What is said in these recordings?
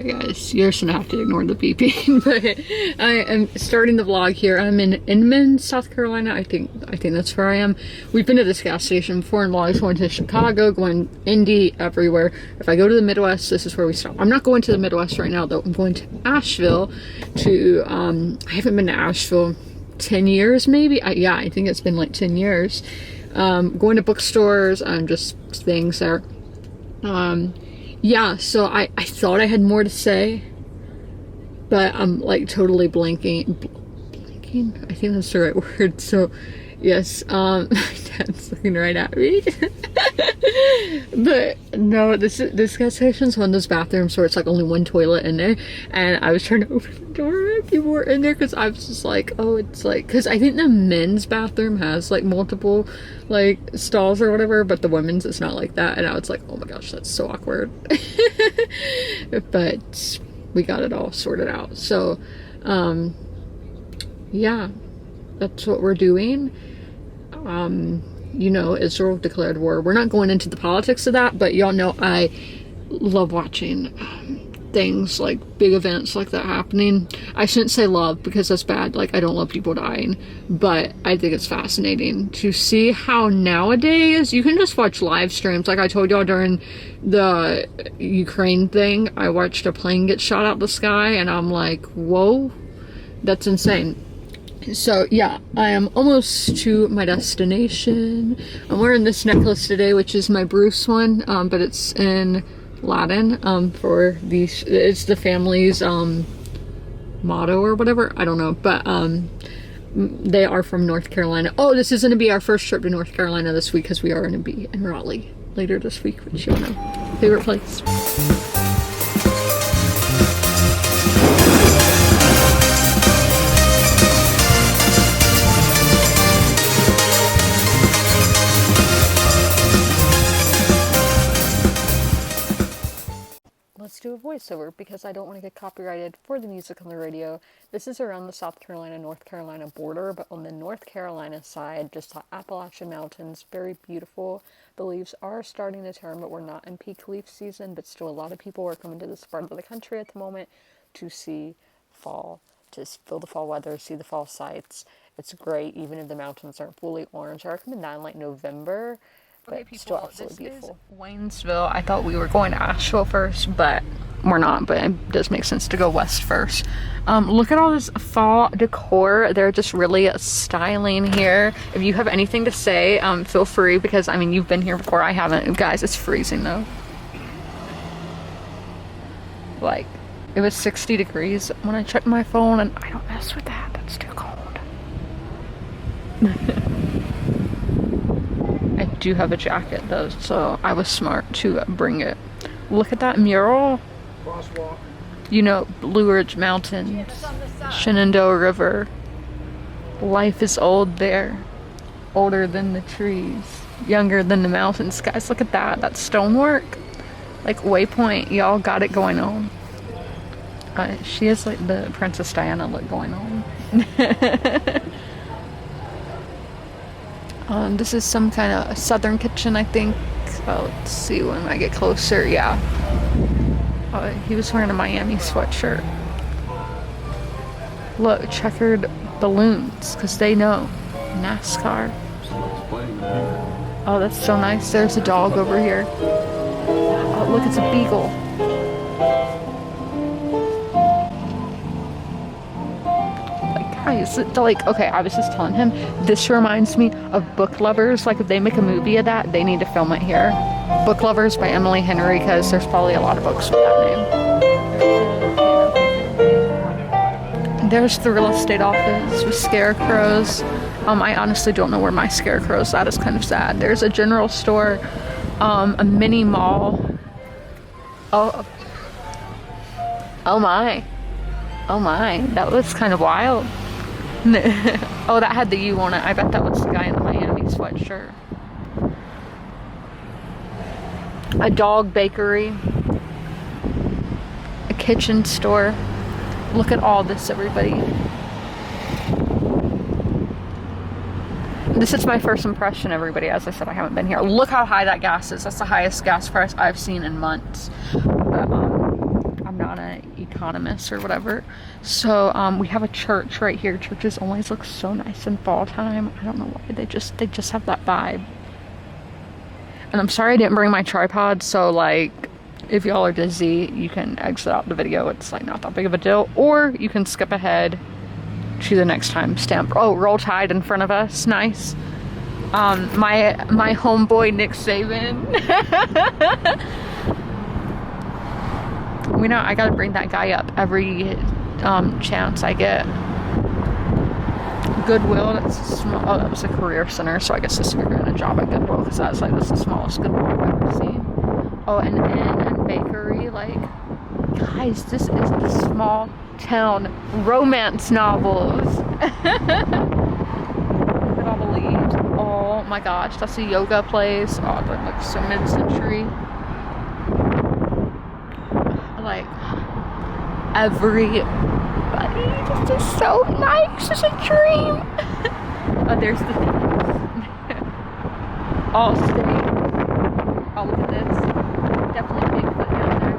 Hey guys, you're just gonna have to ignore the beeping, but I am starting the vlog here. I'm in Inman, South Carolina. I think that's where I am. We've been to this gas station before in vlogs, going to Chicago, going Indy, everywhere. If I go to the Midwest, this is where we stop. I'm not going to the Midwest right now though. I'm going to Asheville to, I haven't been to Asheville 10 years maybe. Yeah, I think it's been like 10 years. Going to bookstores and just things there. Yeah, so I thought I had more to say, but I'm like totally blanking. I think that's the right word. So yes, my dad's looking right at me. But no, this gas station's one of those bathrooms where it's like only one toilet in there, and I was trying to open the door and people were in there because I was just like, oh, it's like, because I think the men's bathroom has like multiple like stalls or whatever, but the women's it's not like that, and I was like, oh my gosh, that's so awkward. But we got it all sorted out. So yeah, that's what we're doing. You know, Israel declared war. We're not going into the politics of that, but y'all know I love watching things like big events like that happening. I shouldn't say love because that's bad. Like, I don't love people dying, but I think it's fascinating to see how nowadays you can just watch live streams. Like I told y'all during the Ukraine thing, I watched a plane get shot out the sky and I'm like, whoa, that's insane. So yeah, I am almost to my destination. I'm wearing this necklace today, which is my Bruce one, but it's in Latin, for these, it's the family's motto or whatever, I don't know, but they are from North Carolina. Oh, this is going to be our first trip to North Carolina this week because we are going to be in Raleigh later this week, which you'll know. Favorite place. Let's do a voiceover because I don't want to get copyrighted for the music on the radio. This is around the South Carolina, North Carolina border, but on the North Carolina side, just the Appalachian Mountains, very beautiful. The leaves are starting to turn, but we're not in peak leaf season, but still a lot of people are coming to this part of the country at the moment to see fall, to feel the fall weather, see the fall sights. It's great, even if the mountains aren't fully orange. I recommend that in like November. Okay, people, still absolutely beautiful. Is Waynesville. I thought we were going to Asheville first, but we're not, but it does make sense to go west first. Look at all this fall decor. They're just really styling here. If you have anything to say, feel free, because I mean, you've been here before. I haven't. Guys, it's freezing though. Like, it was 60 degrees when I checked my phone, and I don't mess with that. That's too cold. I do have a jacket though, so I was smart to bring it. Look at that mural. Crosswalk. You know, Blue Ridge Mountains, Shenandoah River. Life is old there. Older than the trees, younger than the mountains. Guys, look at that. That's stonework. Like Waypoint, y'all got it going on. She has like the Princess Diana look going on. This is some kind of southern kitchen, I think. Let's see when I get closer. Yeah. He was wearing a Miami sweatshirt. Look, checkered balloons, because they know. NASCAR. Oh, that's so nice. There's a dog over here. Oh, look, it's a beagle. Like, okay, I was just telling him, this reminds me of Book Lovers. Like, if they make a movie of that, they need to film it here. Book Lovers by Emily Henry, because there's probably a lot of books with that name. There's the real estate office with scarecrows. I honestly don't know where my scarecrow's at. Is kind of sad. There's a general store, a mini mall. Oh my, that was kind of wild. Oh, that had the U on it. I bet that was the guy in the Miami sweatshirt. A dog bakery. A kitchen store. Look at all this, everybody. This is my first impression, everybody. As I said, I haven't been here. Look how high that gas is. That's the highest gas price I've seen in months. But, I'm not economist or whatever. So we have a church right here. Churches always look so nice in fall time. I don't know why, they just have that vibe. And I'm sorry I didn't bring my tripod, so like if y'all are dizzy, you can exit out the video. It's like not that big of a deal, or you can skip ahead to the next time stamp. Oh, Roll Tide in front of us, nice. My homeboy Nick Saban. We know I gotta bring that guy up every chance I get. Goodwill, that's a small, oh, that was a career center, so I guess this figured in a job at Goodwill, because that's like, that's the smallest Goodwill I've ever seen. Oh, an inn and bakery, like, guys, this is the small town romance novels. Look at all the leaves. Oh my gosh, that's a yoga place. Oh, that looks so mid-century. Like, everybody, this is so nice. It's a dream. Oh, there's the things. All state. Oh, look at this. Definitely Bigfoot down there.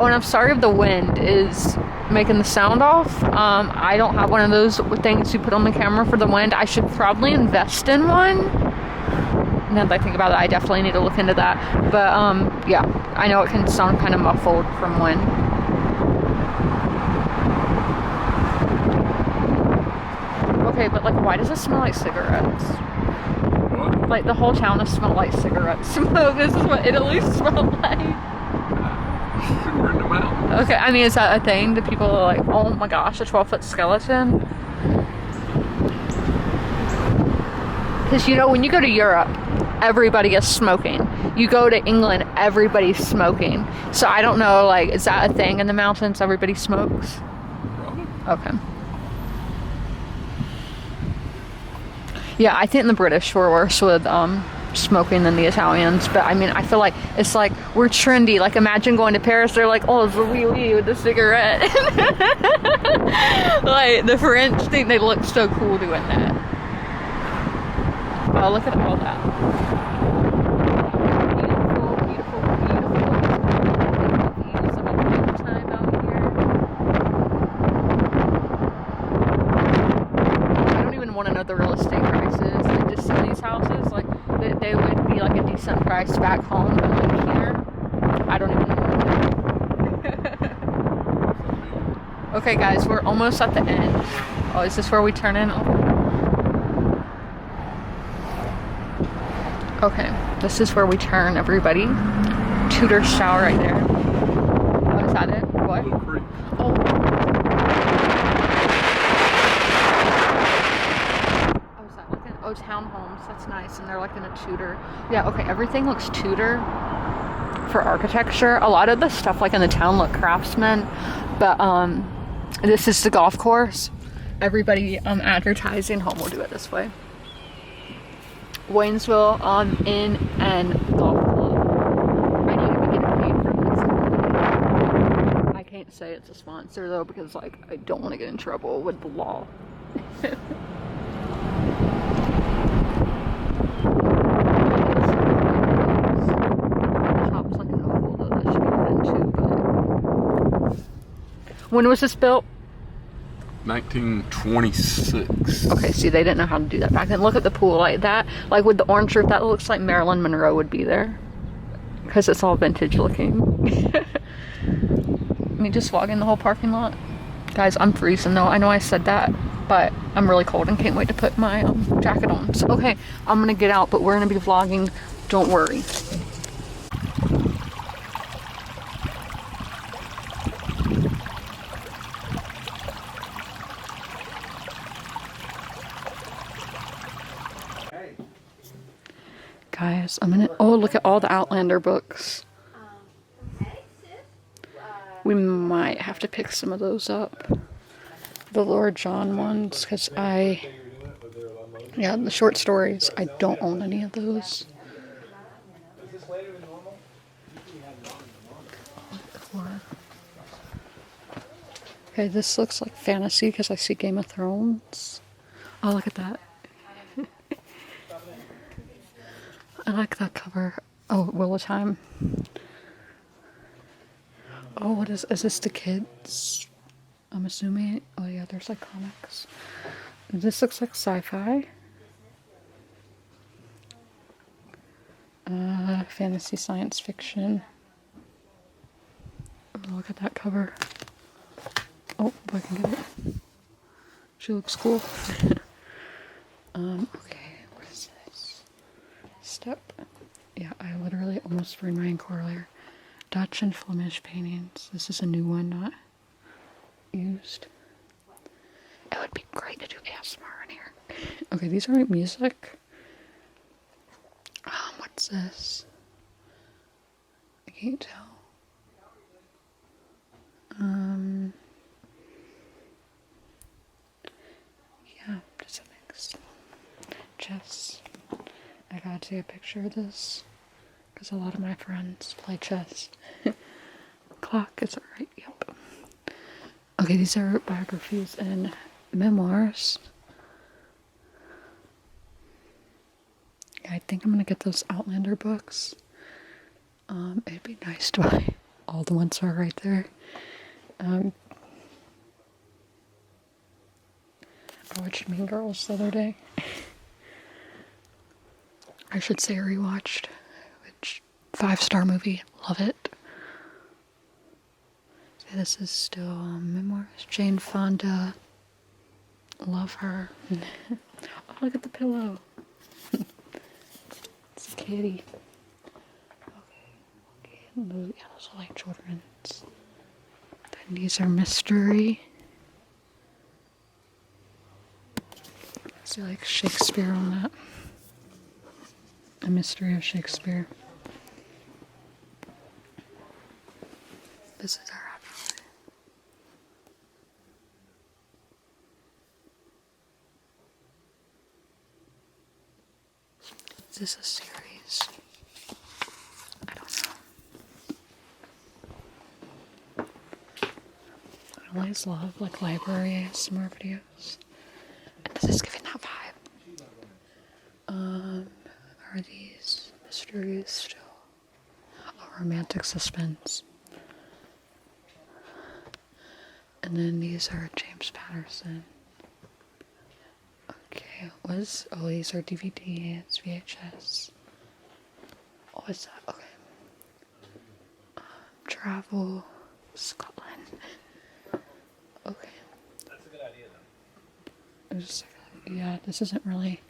Oh, and I'm sorry if the wind is making the sound off. I don't have one of those things you put on the camera for the wind. I should probably invest in one. Now that I think about it, I definitely need to look into that. But yeah, I know it can sound kind of muffled from wind. Okay, but like, why does it smell like cigarettes? What? Like, the whole town has smelled like cigarette smoke. This is what Italy smelled like. We're in the mountains. Okay, I mean, is that a thing? Do people are like, oh my gosh, a 12-foot skeleton? Because, you know, when you go to Europe, everybody is smoking. You go to England, everybody's smoking. So I don't know, like, is that a thing in the mountains? Everybody smokes? Probably. Okay. Yeah, I think the British were worse with smoking than the Italians, but I mean, I feel like it's like we're trendy. Like, imagine going to Paris, they're like, oh, it's the wee wee with the cigarette. Like, the French think they look so cool doing that. Oh, look at all that. Beautiful, beautiful, beautiful. Views of a lifetime out here. I don't even want to know the real estate prices. Like, just some of these houses, like, they would be like a decent price back home, but like here, I don't even know. Okay, guys, we're almost at the end. Oh, is this where we turn in? Okay, this is where we turn, everybody. Tudor shower right there. Oh, is that it? What? Oh. Oh, is that like an, oh, townhomes. That's nice, and they're like in a Tudor. Yeah, okay, everything looks Tudor for architecture. A lot of the stuff like in the town look craftsman, but this is the golf course. Everybody advertising home will do it this way. Waynesville Inn and Golf Club. I need to be getting paid for this. I can't say it's a sponsor though, because like I don't want to get in trouble with the law. Shop's like an oval though, that should be good into, but when was this built? 1926. Okay, see, they didn't know how to do that back then. Look at the pool like that. Like with the orange roof, that looks like Marilyn Monroe would be there. Because it's all vintage looking. Me just vlogging the whole parking lot. Guys, I'm freezing though. I know I said that, but I'm really cold and can't wait to put my jacket on. So, okay, I'm gonna get out, but we're gonna be vlogging. Don't worry. Guys, I'm gonna, oh, look at all the Outlander books. We might have to pick some of those up. The Lord John ones, because yeah, the short stories, I don't own any of those. Okay, this looks like fantasy because I see Game of Thrones. Oh, look at that. I like that cover. Oh, Wheel of Time. Oh, what is this the kids? I'm assuming. Oh yeah, there's like comics. This looks like sci-fi. Fantasy science fiction. Oh, look at that cover. Oh, boy, I can get it. She looks cool. Okay, what is this? Step. Yeah, I literally almost ruined my encore earlier. Dutch and Flemish paintings. This is a new one, not used. It would be great to do ASMR in here. Okay, these aren't music. What's this? I can't tell. Yeah, just a mix. Chess. I gotta take a picture of this because a lot of my friends play chess. Clock, is it right? Yep. Okay, these are biographies and memoirs. I think I'm gonna get those Outlander books. It'd be nice to buy all the ones that are right there. I watched Mean Girls the other day. I should say I rewatched, which 5-star movie, love it. So this is still memoirs. Jane Fonda, love her. Oh, look at the pillow. It's a kitty. Okay. Those are like children's. Then these are mystery. See like Shakespeare on that. A Mystery of Shakespeare. This is our outfit. Is this a series? I don't know. I always love like library ASMR videos. And this is giving that vibe. Are these mysteries still? Oh, romantic suspense. And then these are James Patterson. Okay, these are DVDs, VHS. What is that? Okay. Travel, Scotland. Okay. That's a good idea, though. Yeah, this isn't really.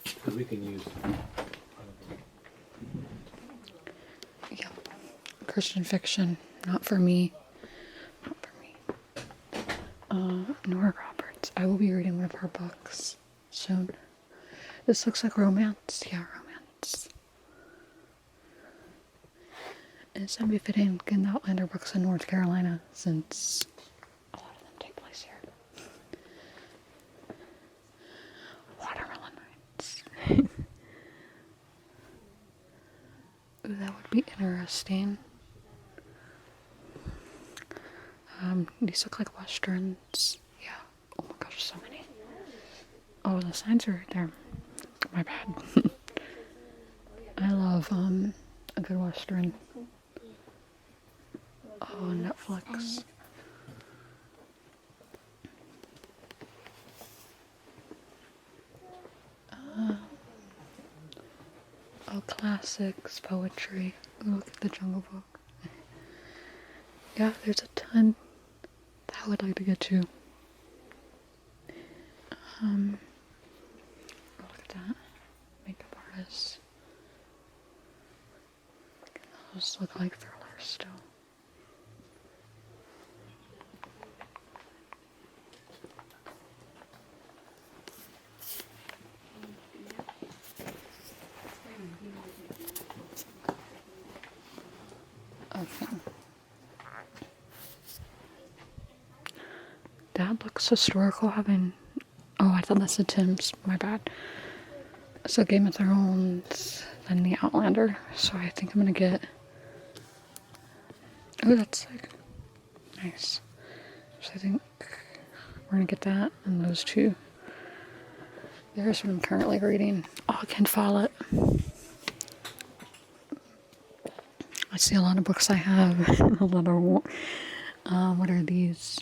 Because we can use. Yeah. Christian fiction, not for me. Not for me. Nora Roberts. I will be reading one of her books soon. This looks like romance. Yeah, romance. And it's unbefitting in the Outlander books in North Carolina since a lot of them take place here. Watermelon Nights. Ooh, that would be interesting. These look like westerns. Yeah. Oh my gosh, so many. Oh, the signs are right there. My bad. I love a good western. Oh, Netflix. Oh, classics, poetry. Ooh, look at the Jungle Book. Yeah, there's a ton that I would like to get to. Oh, look at that. Makeup artists. Those look like thrillers still. Okay. That looks historical, having. Oh, I thought that's a Tim's. My bad. So Game of Thrones, then the Outlander. So I think I'm gonna get. Oh, that's like nice. So I think we're gonna get that and those two. There's what I'm currently reading. Oh, Ken Follett. Let's see, a lot of books I have. A lot of, what are these?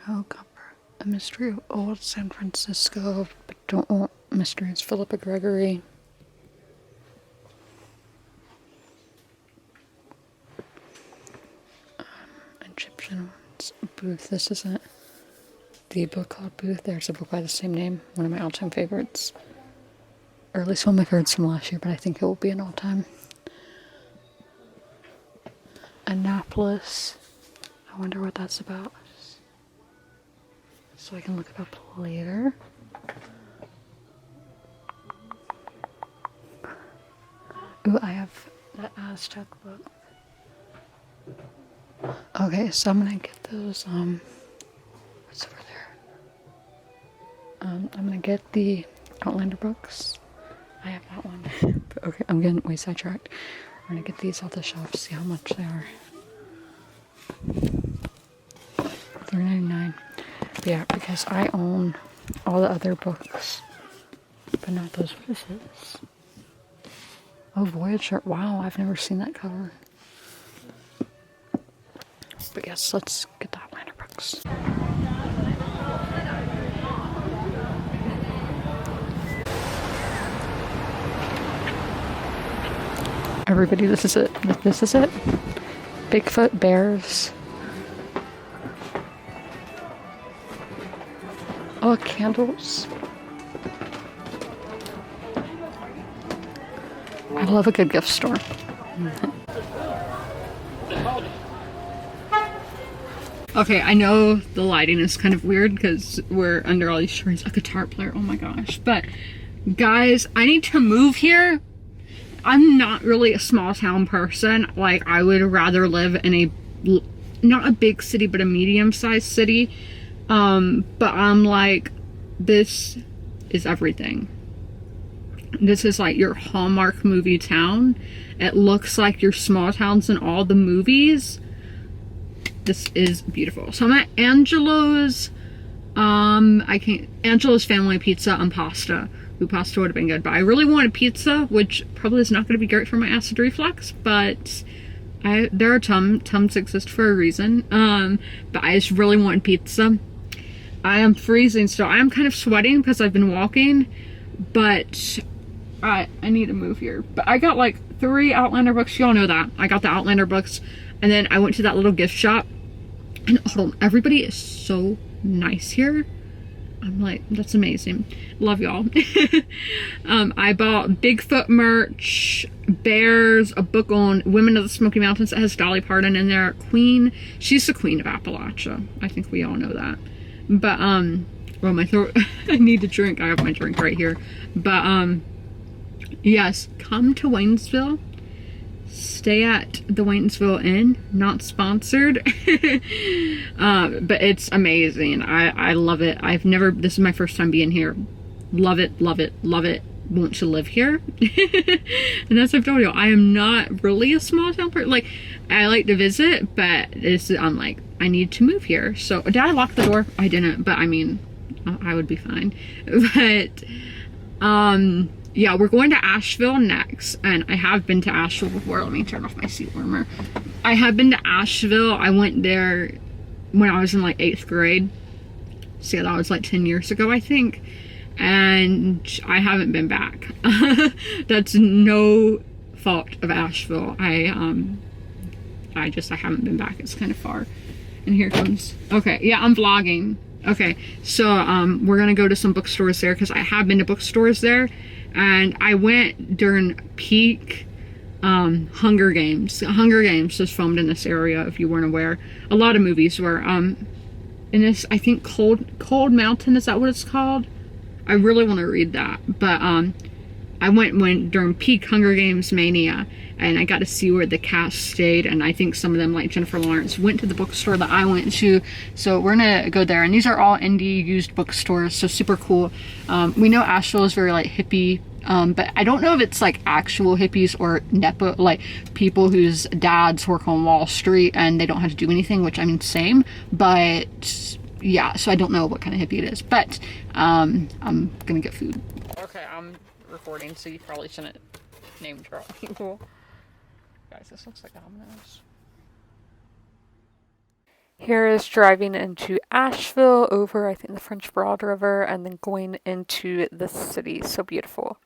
No, Copper. A Mystery of Old San Francisco, but don't want mysteries. Philippa Gregory. Egyptian ones. Booth. This isn't the book called Booth. There's a book by the same name. One of my all-time favorites. Or at least one of my favorites from last year, but I think it will be an all-time. Annapolis. I wonder what that's about. So I can look it up later. Ooh, I have that Aztec book. Okay, so I'm gonna get those, what's over there? I'm gonna get the Outlander books. I have that one. But okay, I'm getting way sidetracked. We're gonna get these off the shelf, see how much they are. $3.99. Yeah, because I own all the other books, but not those. What is this? Oh, Voyager. Wow, I've never seen that cover. But yes, let's get the Outlander books. Everybody, this is it. This is it. Bigfoot, bears. Oh, candles. I love a good gift store. Okay, I know the lighting is kind of weird because we're under all these trees. A guitar player, oh my gosh. But guys, I need to move here. I'm not really a small town person. Like, I would rather live in a, not a big city, but a medium-sized city. But I'm like, this is everything. This is like your Hallmark movie town. It looks like your small towns in all the movies. This is beautiful. So I'm at Angelo's. Angelo's Family Pizza and Pasta. Ooh, pasta would have been good, but I really wanted pizza, which probably is not going to be great for my acid reflux, but there are Tums exist for a reason. But I just really wanted pizza. I am freezing still. I am kind of sweating because I've been walking, but I need to move here. But I got like 3 Outlander books. Y'all know that. I got the Outlander books, and then I went to that little gift shop. And hold on, everybody is so nice here. I'm like, that's amazing. Love y'all. I bought Bigfoot merch, bears, a book on Women of the Smoky Mountains that has Dolly Parton in there. Queen, she's the queen of Appalachia. I think we all know that. But, well, my throat, I need to drink. I have my drink right here. But, yes, come to Waynesville. Stay at the Waynesville Inn, not sponsored. But it's amazing. I love it. This is my first time being here. Love it, love it, love it. Want to live here. And as I've told you, I am not really a small town person. Like, I like to visit, but I'm like, I need to move here. So, did I lock the door? I didn't, but I mean, I would be fine. But, yeah, we're going to Asheville next, and I have been to Asheville before. Let me turn off my seat warmer. I have been to Asheville. I went there when I was in like 8th grade. So yeah, that was like 10 years ago, I think. And I haven't been back. That's no fault of Asheville. I haven't been back. It's kind of far. And here comes, okay, yeah, I'm vlogging. Okay, so we're gonna go to some bookstores there because I have been to bookstores there. And I went during peak Hunger Games. Hunger Games was filmed in this area, if you weren't aware. A lot of movies were. In this, I think, Cold Mountain, is that what it's called? I really want to read that. But I went during peak Hunger Games mania, and I got to see where the cast stayed. And I think some of them, like Jennifer Lawrence, went to the bookstore that I went to. So we're gonna go there. And these are all indie used bookstores, so super cool. We know Asheville is very like hippie, but I don't know if it's like actual hippies or nepo, like people whose dads work on Wall Street and they don't have to do anything, which I mean, same. But yeah, so I don't know what kind of hippie it is. But I'm gonna get food. Okay, I'm recording, so you probably shouldn't name drop people. Guys, this looks like ominous. Here is driving into Asheville over, I think, the French Broad River, and then going into the city. So beautiful.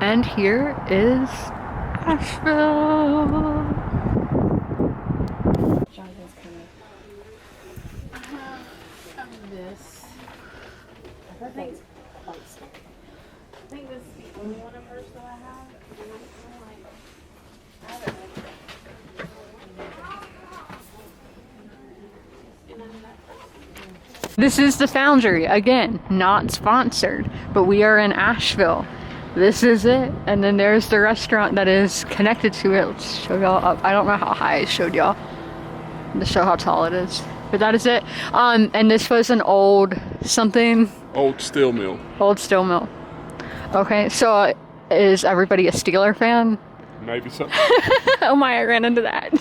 And here is Asheville. Jonathan's kind of this. I think it's quite scary. I think this is the only one of hers that I have. And I'm kind of like, I haven't read it. This is the Foundry, again, not sponsored, but we are in Asheville. This is it, and then there's the restaurant that is connected to it. Let's show y'all up. I don't know how high I showed y'all to show how tall it is, but that is it. And this was an old something. Old steel mill. Old steel mill. Okay, so is everybody a Steeler fan? Maybe so. Oh my, I ran into that.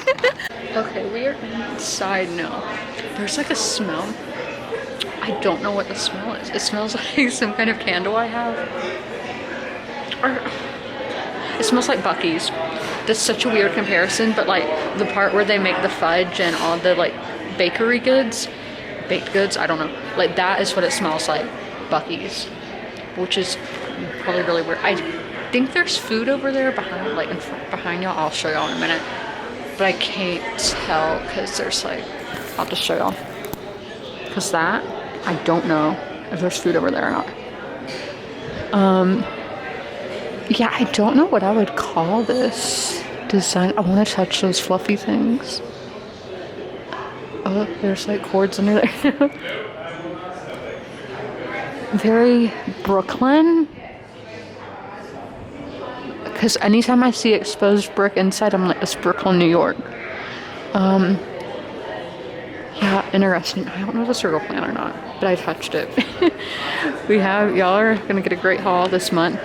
Okay, we are inside now. There's like a smell. I don't know what the smell is. It smells like some kind of candle I have. Or it smells like Buc-ee's. That's such a weird comparison, but like the part where they make the fudge and all the like bakery goods, baked goods, I don't know. Like that is what it smells like, Buc-ee's, which is probably really weird. I think there's food over there behind, like behind y'all. I'll show y'all in a minute, but I can't tell because there's like, I'll just show y'all. Because that, I don't know if there's food over there or not. Yeah, I don't know what I would call this design. I want to touch those fluffy things. Oh, there's like cords under there. Very Brooklyn. Because anytime I see exposed brick inside, I'm like, it's Brooklyn, New York. Yeah, interesting. I don't know if it's a real plant or not, but I touched it. Y'all are gonna get a great haul this month.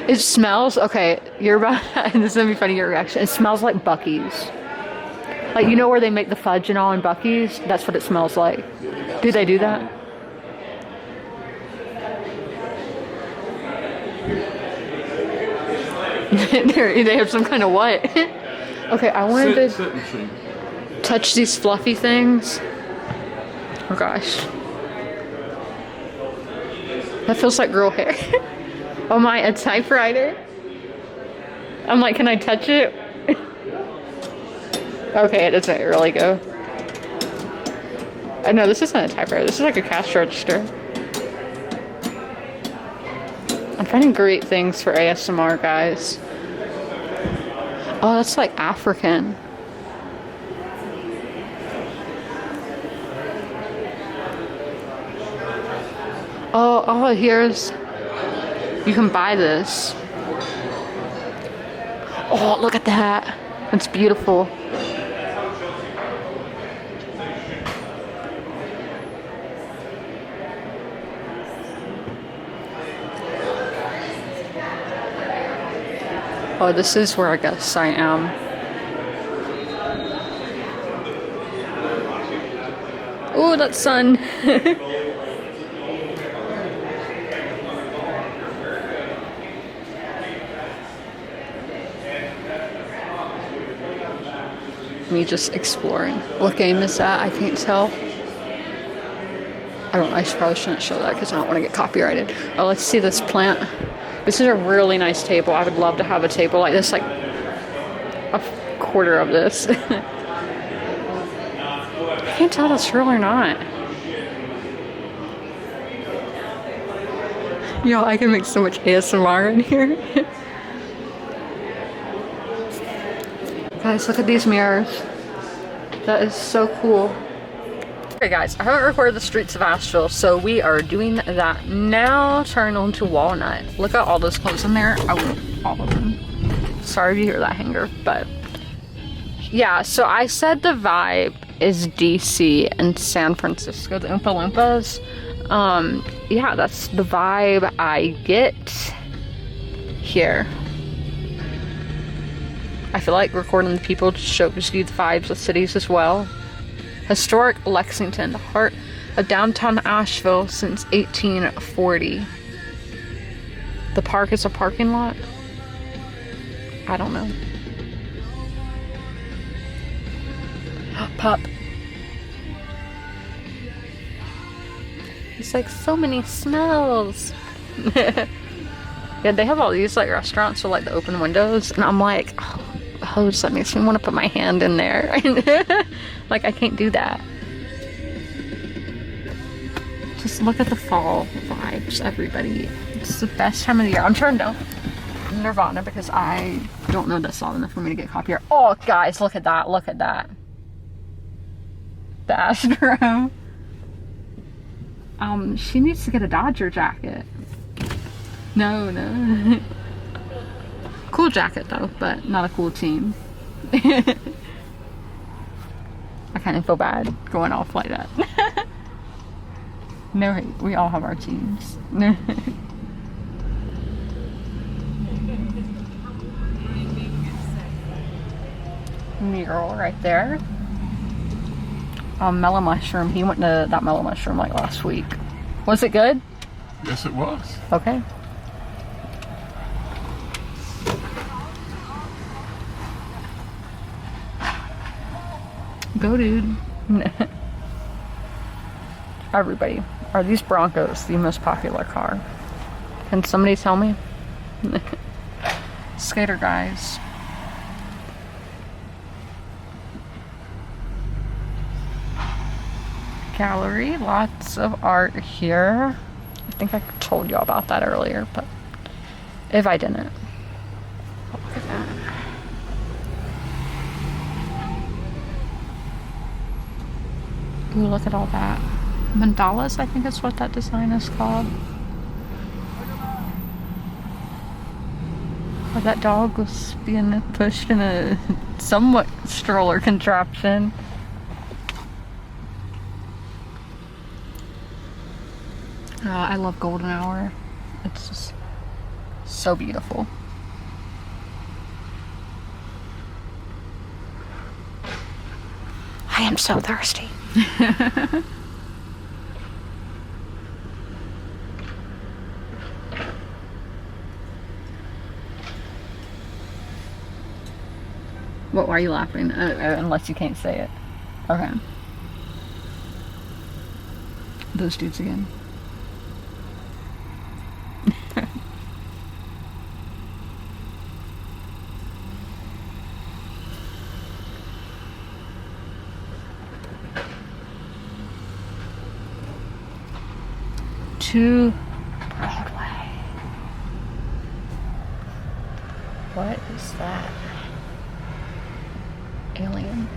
It smells, okay, you're about, this is gonna be funny, your reaction. It smells like Buc-ee's. Like, you know where they make the fudge and all in Buc-ee's? That's what it smells like. Do they do that? They have some kind of what? Okay, I wanted to touch these fluffy things. Oh gosh. That feels like girl hair. Oh my, a typewriter? I'm like, can I touch it? Okay, it doesn't really go. No, this isn't a typewriter. This is like a cash register. I'm finding great things for ASMR, guys. Oh, that's like African. Oh, here's, you can buy this. Oh, look at that. It's beautiful. Oh, this is where I guess I am. Oh, that sun. Me just exploring. What game is that? I can't tell. I don't know. I probably shouldn't show that because I don't want to get copyrighted. Oh, let's see this plant. This is a really nice table. I would love to have a table like this, like a quarter of this. I can't tell if that's real or not. Yo, I can make so much ASMR in here. Guys, look at these mirrors. That is so cool. Okay guys, I haven't recorded the streets of Asheville, so we are doing that now. Turning on to Walnut. Look at all those clothes in there. I want all of them. Sorry if you hear that hanger, but yeah, so I said the vibe is DC and San Francisco, the Oompa Loompas. Yeah, that's the vibe I get here. I feel like recording the people just shows you the vibes of cities as well. Historic Lexington, the heart of downtown Asheville since 1840. The park is a parking lot? I don't know. Pup. It's like so many smells. Yeah, they have all these like restaurants with like the open windows, and I'm like, oh, that makes me want to put my hand in there. Like, I can't do that. Just look at the fall vibes, everybody. It's the best time of the year. I'm turned down Nirvana because I don't know this song enough for me to get copyright. Oh, guys, look at that. Look at that. The Astro. She needs to get a Dodger jacket. No. Cool jacket though, but not a cool team. I kind of feel bad going off like that. No hate, we all have our teams. Mural right there. Mellow Mushroom. He went to that Mellow Mushroom like last week. Was it good? Yes, it was. Okay. Go, dude. Everybody, are these Broncos the most popular car? Can somebody tell me? Skater guys. Gallery, lots of art here. I think I told you about that earlier, but if I didn't, look at that. Ooh, look at all that. Mandalas, I think is what that design is called. Oh, that dog was being pushed in a somewhat stroller contraption. I love golden hour. It's just so beautiful. I am so thirsty. What? Why are you laughing? Unless you can't say it. Okay. Those dudes again. To Broadway. What is that? Alien.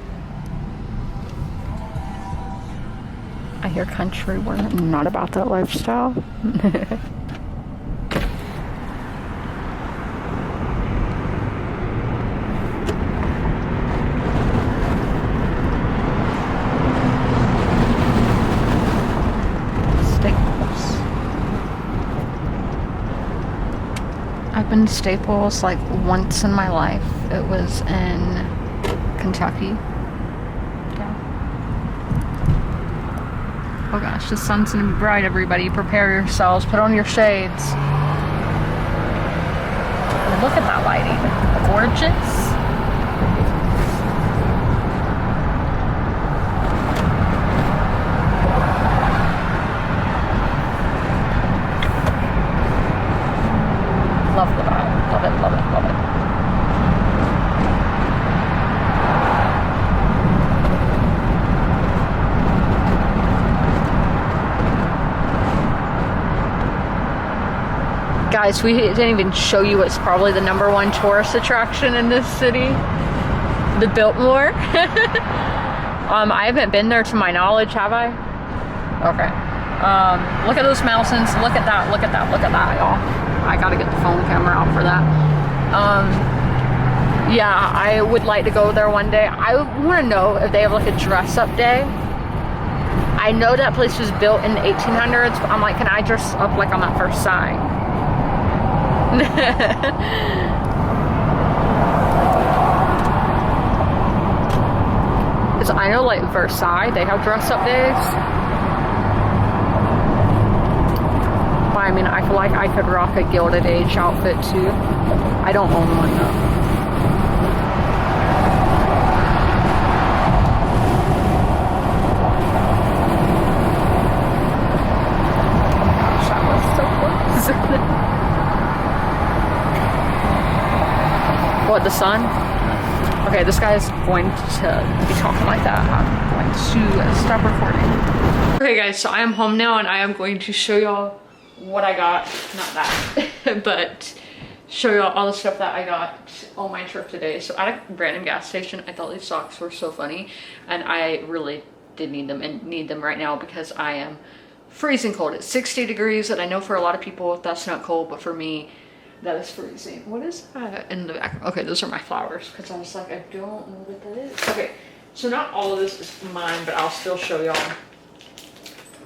I hear country. We're not about that lifestyle. I've been to Staples like once in my life. It was in Kentucky. Yeah. Oh gosh, the sun's gonna be bright, everybody. Prepare yourselves. Put on your shades. Look at that lighting. Gorgeous. Love the vibe. Love it, love it, love it. Guys, we didn't even show you what's probably the #1 tourist attraction in this city. The Biltmore. I haven't been there to my knowledge, have I? Okay. Look at those mountains. Look at that, look at that, look at that, y'all. I gotta get the phone camera out for that. Yeah, I would like to go there one day. I want to know if they have like a dress-up day. I know that place was built in the 1800s, but I'm like, can I dress up like on that first sign? Because I know like Versailles, they have dress up days. But I mean, I feel like I could rock a Gilded Age outfit too. I don't own one though. What, the sun? Okay, this guy is going to be talking like that. I'm going to stop recording. Okay guys, so I am home now and I am going to show y'all what I got. Not that, but show y'all all the stuff that I got on my trip today. So at a random gas station, I thought these socks were so funny and I really did need them and need them right now because I am freezing cold. It's 60 degrees and I know for a lot of people that's not cold, but for me, that is freezing. What is that in the back? Okay, those are my flowers because I was like, I don't know what that is. Okay, so not all of this is mine, but I'll still show y'all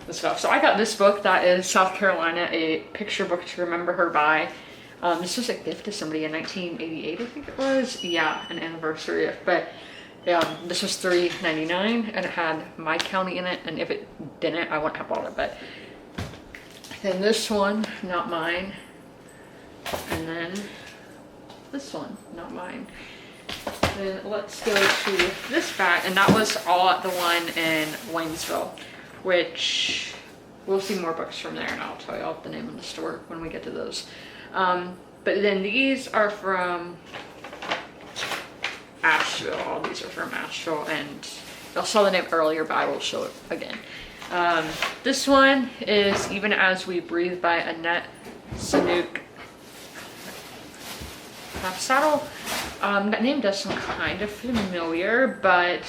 the stuff. So I got this book that is South Carolina, a picture book to remember her by. This was a gift to somebody in 1988, I think it was. Yeah, an anniversary gift. But this was $3.99 and it had my county in it. And if it didn't, I wouldn't have bought it. But then this one, not mine. And then this one, not mine. Then let's go to this bag, and that was all at the one in Waynesville, which we'll see more books from there, and I'll tell y'all the name of the store when we get to those. But then these are from Asheville. All these are from Asheville, and y'all saw the name earlier, but I will show it again. This one is Even As We Breathe by Annette Sanook. Saddle. That name does sound kind of familiar, but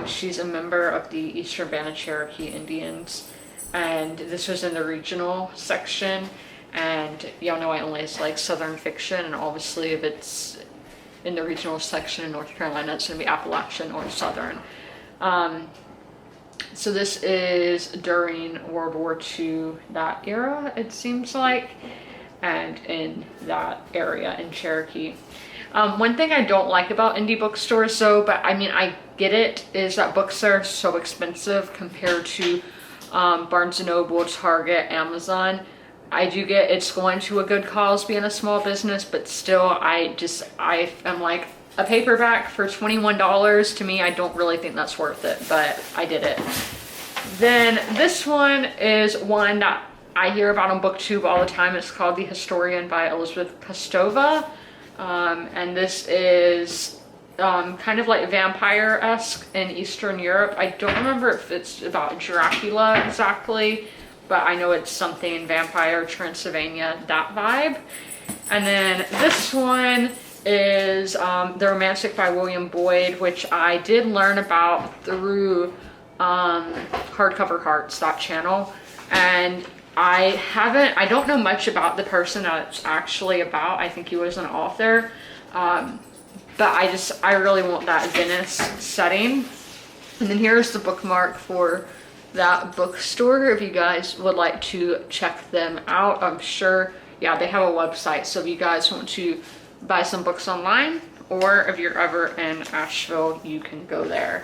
she's a member of the Eastern Band of Cherokee Indians, and this was in the regional section. And y'all know I only like Southern fiction, and obviously if it's in the regional section in North Carolina, it's gonna be Appalachian or Southern. So this is during World War II, that era, it seems like. And in that area in Cherokee. One thing I don't like about indie bookstores though, but I mean I get it, is that books are so expensive compared to Barnes & Noble, Target, Amazon. I do get it's going to a good cause being a small business, but still I am like, a paperback for $21 to me, I don't really think that's worth it, but I did it. Then this one is one that I hear about on BookTube all the time. It's called The Historian by Elizabeth Kostova. And this is kind of like vampire-esque in Eastern Europe. I don't remember if it's about Dracula exactly, but I know it's something vampire, Transylvania, that vibe. And then this one is The Romantic by William Boyd, which I did learn about through Hardcover Hearts, that channel. And I don't know much about the person that it's actually about. I think he was an author. But I really want that Venice setting. And then here's the bookmark for that bookstore if you guys would like to check them out. I'm sure, yeah, they have a website. So if you guys want to buy some books online, or if you're ever in Asheville, you can go there.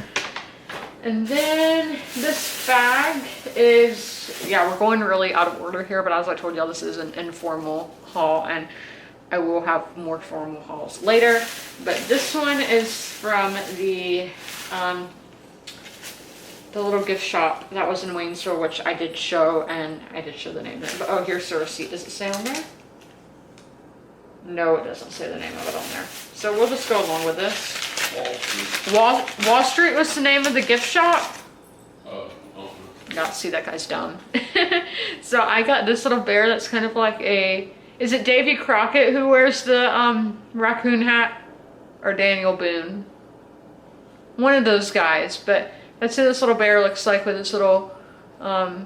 And then this bag is, yeah, we're going really out of order here, but as I told y'all, this is an informal haul and I will have more formal hauls later. But this one is from the little gift shop that was in Waynesville, which I did show, and I did show the name of it. But oh, here's the receipt. Does it say on there? No, it doesn't say the name of it on there. So we'll just go along with this. Wall Street was the name of the gift shop? Not see, that guy's dumb. So I got this little bear that's kind of like a, is it Davy Crockett who wears the raccoon hat? Or Daniel Boone? One of those guys, but that's what this little bear looks like with this little, I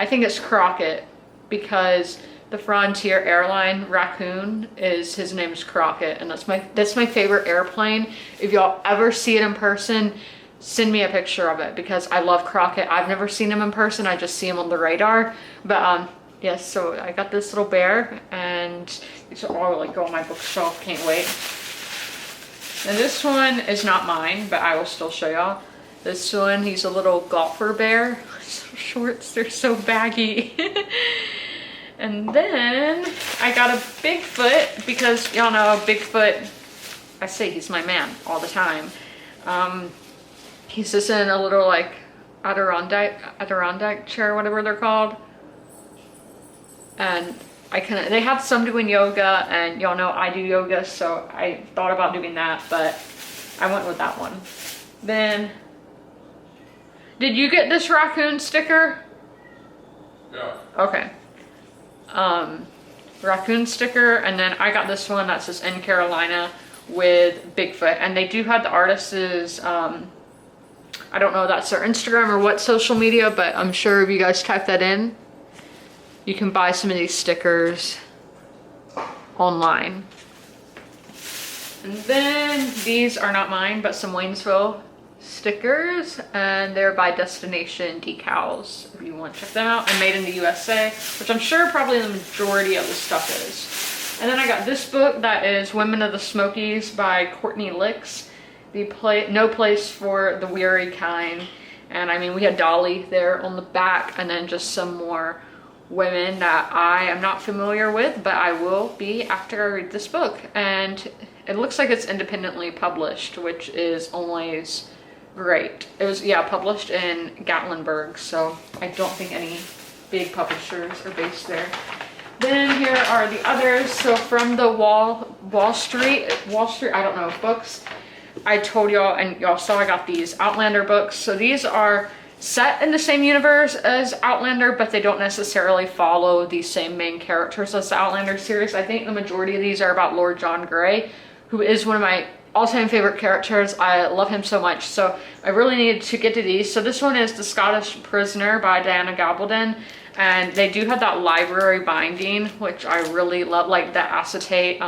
think it's Crockett, because the Frontier airline raccoon is, his name is Crockett, and that's my favorite airplane. If y'all ever see it in person, send me a picture of it because I love Crockett. I've never seen him in person, I just see him on the radar. But yes, so I got this little bear, and these will all like go on my bookshelf. Can't wait. And this one is not mine, but I will still show y'all. This one, he's a little golfer bear. His shorts, they're so baggy. And then I got a Bigfoot because y'all know Bigfoot, I say he's my man all the time. He's just in a little like Adirondack chair, whatever they're called. And they have some doing yoga, and y'all know I do yoga, so I thought about doing that, but I went with that one. Then, did you get this raccoon sticker? Yeah. Okay. Raccoon sticker, and then I got this one that says in Carolina with Bigfoot, and they do have the artist's, I don't know if that's their Instagram or what social media, but I'm sure if you guys type that in, you can buy some of these stickers online. And then these are not mine, but some Waynesville stickers, and they're by Destination Decals if you want to check them out, and made in the USA, which I'm sure probably the majority of the stuff is. And then I got this book that is Women of the Smokies by Courtney Licks, No Place for the Weary Kind. And I mean, we had Dolly there on the back, and then just some more women that I am not familiar with, but I will be after I read this book. And it looks like it's independently published, which is always great. It was, yeah, published in Gatlinburg, so I don't think any big publishers are based there. Then here are the others. So from the Wall Street, I don't know, books, I told y'all, and y'all saw I got these Outlander books. So these are set in the same universe as Outlander, but they don't necessarily follow the same main characters as the Outlander series. I think the majority of these are about Lord John Grey, who is one of my all-time favorite characters. I love him so much, so I really needed to get to these. So this one is The Scottish Prisoner by Diana Gabaldon, and they do have that library binding, which I really love, like the acetate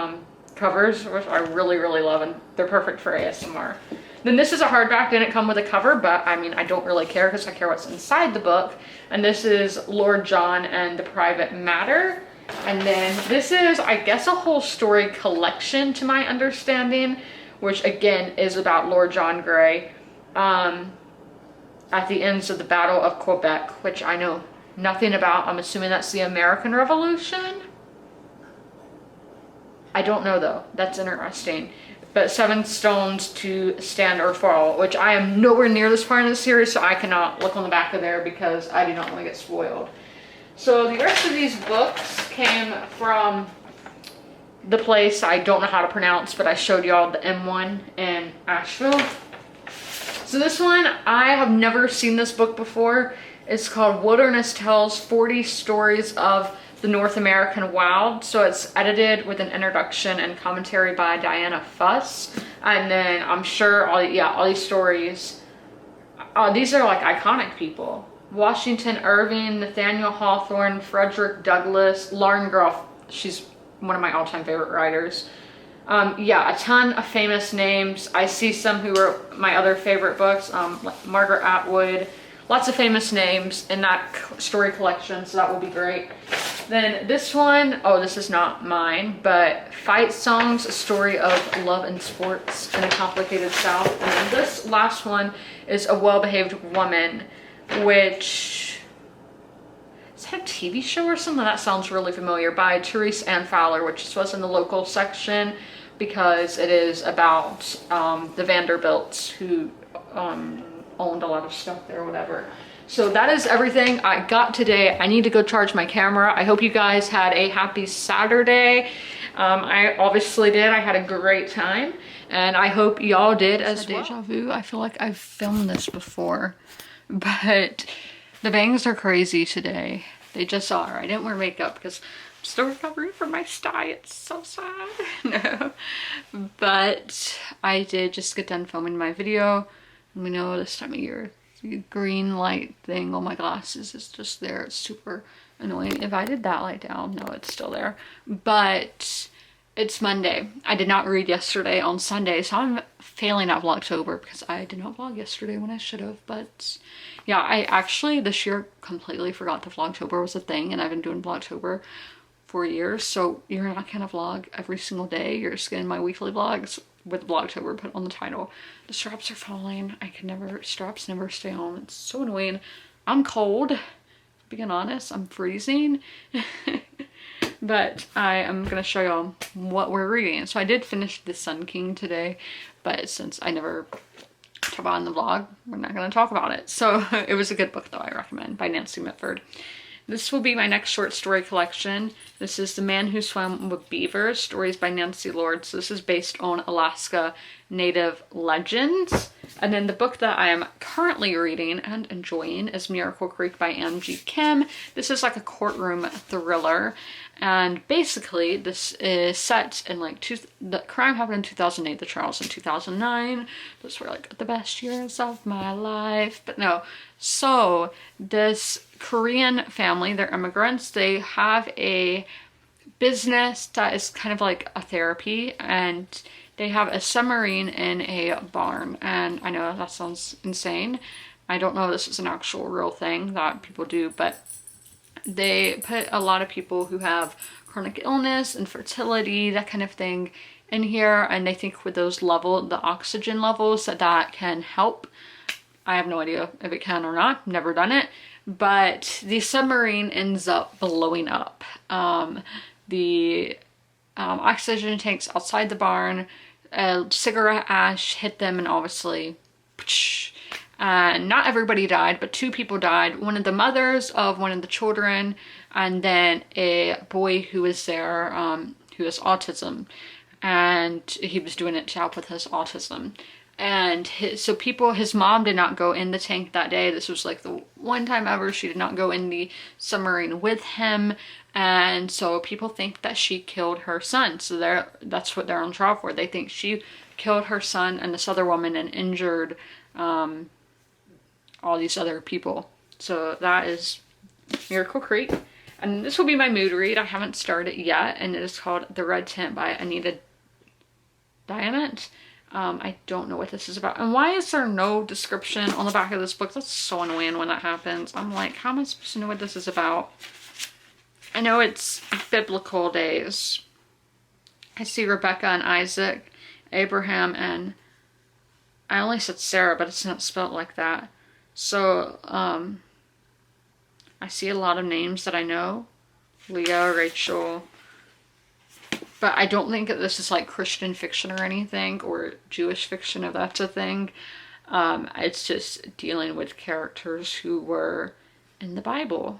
covers, which I really love, and they're perfect for ASMR. Then this is a hardback, didn't come with a cover, but I mean, I don't really care because I care what's inside the book. And this is Lord John and the Private Matter. And then this is, I guess, a whole story collection to my understanding, which again is about Lord John Grey at the ends of the Battle of Quebec, which I know nothing about. I'm assuming that's the American Revolution. I don't know though. That's interesting. But 7 stones to stand or fall, which I am nowhere near this part of the series, so I cannot look on the back of there because I do not want to get spoiled. So the rest of these books came from the place I don't know how to pronounce, but I showed y'all the M1 in Asheville. So this one, I have never seen this book before. It's called Wilderness Tales, 40 Stories of the North American Wild. So it's edited with an introduction and commentary by Diana Fuss. And then I'm sure all these stories, these are like iconic people. Washington Irving, Nathaniel Hawthorne, Frederick Douglass, Lauren Groff. She's one of my all-time favorite writers. Yeah, a ton of famous names. I see some who were my other favorite books, like Margaret Atwood. Lots of famous names in that story collection, so that will be great. Then this one, oh, this is not mine, but Fight Songs, a story of love and sports in a complicated South. And then this last one is A Well-Behaved Woman, which, is that a TV show or something? That sounds really familiar, by Therese Ann Fowler, which was in the local section because it is about the Vanderbilts who owned a lot of stuff there or whatever. So that is everything I got today. I need to go charge my camera. I hope you guys had a happy Saturday. I obviously did. I had a great time, and I hope y'all did as well. Deja vu. I feel like I've filmed this before, but the bangs are crazy today. They just are. I didn't wear makeup because I'm still recovering from my sty. It's so sad. No, but I did just get done filming my video. And we know this time of year, the green light thing on my glasses is just there. It's super annoying. If I did that light down, no, it's still there. But it's Monday. I did not read yesterday on Sunday, so I'm failing at Vlogtober because I did not vlog yesterday when I should have. But yeah, I actually this year completely forgot that Vlogtober was a thing, and I've been doing Vlogtober for years. So you're not gonna vlog every single day. You're just getting my weekly vlogs. with Vlogtober put on the title. The straps are falling. Straps never stay on. It's so annoying. I'm cold, being honest, I'm freezing. But I am gonna show y'all what we're reading. So I did finish The Sun King today, but since I never talk about it in the vlog, we're not gonna talk about it. So it was a good book though, I recommend, by Nancy Mitford. This will be my next short story collection. This is The Man Who Swam with Beavers, stories by Nancy Lord. So this is based on Alaska Native legends. And then the book that I am currently reading and enjoying is Miracle Creek by Angie Kim. This is like a courtroom thriller. And basically this is set in like, the crime happened in 2008, the trials in 2009. Those were like the best years of my life. But no, so this Korean family, they're immigrants, they have a business that is kind of like a therapy, and they have a submarine in a barn. And I know that sounds insane. I don't know if this is an actual real thing that people do, but they put a lot of people who have chronic illness, infertility, that kind of thing in here, and they think with those the oxygen levels that can help. I have no idea if it can or not, never done it, but the submarine ends up blowing up. The oxygen tanks outside the barn, cigarette ash hit them, and obviously not everybody died, but 2 people died. One of the mothers of one of the children, and then a boy who was there who has autism, and he was doing it to help with his autism. And his mom did not go in the tank that day. This was like the one time ever she did not go in the submarine with him. And so people think that she killed her son. So that's what they're on trial for. They think she killed her son and this other woman and injured all these other people. So that is Miracle Creek. And this will be my mood read. I haven't started yet. And it is called The Red Tent by Anita Diamant. I don't know what this is about. And why is there no description on the back of this book? That's so annoying when that happens. I'm like, how am I supposed to know what this is about? I know it's biblical days. I see Rebecca and Isaac, Abraham, and I only said Sarah, but it's not spelled like that. So, I see a lot of names that I know. Leah, Rachel. But I don't think that this is like Christian fiction or anything, or Jewish fiction, if that's a thing. It's just dealing with characters who were in the Bible.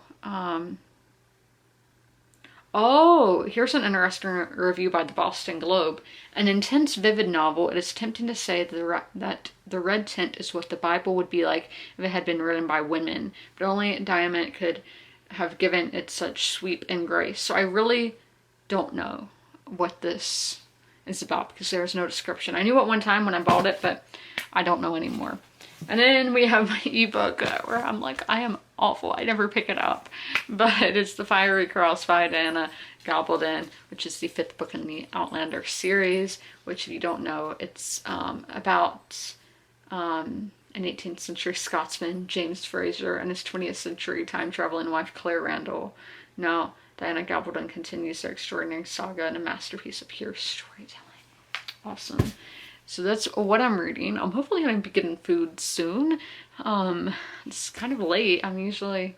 Oh, here's an interesting review by the Boston Globe. An intense, vivid novel, it is tempting to say that The Red Tent is what the Bible would be like if it had been written by women, but only Diamond could have given it such sweep and grace. So I really don't know what this is about because there's no description. I knew it one time when I bought it, but I don't know anymore. And then we have my ebook where I'm like, I am awful. I never pick it up. But it's The Fiery Cross by Diana Gabaldon, which is the 5th book in the Outlander series, which if you don't know, it's about an 18th century Scotsman, James Fraser, and his 20th century time-traveling wife, Claire Randall. Now, Diana Gabaldon continues their extraordinary saga and a masterpiece of pure storytelling. Awesome. So that's what I'm reading. I'm hopefully going to be getting food soon. It's kind of late. I'm usually,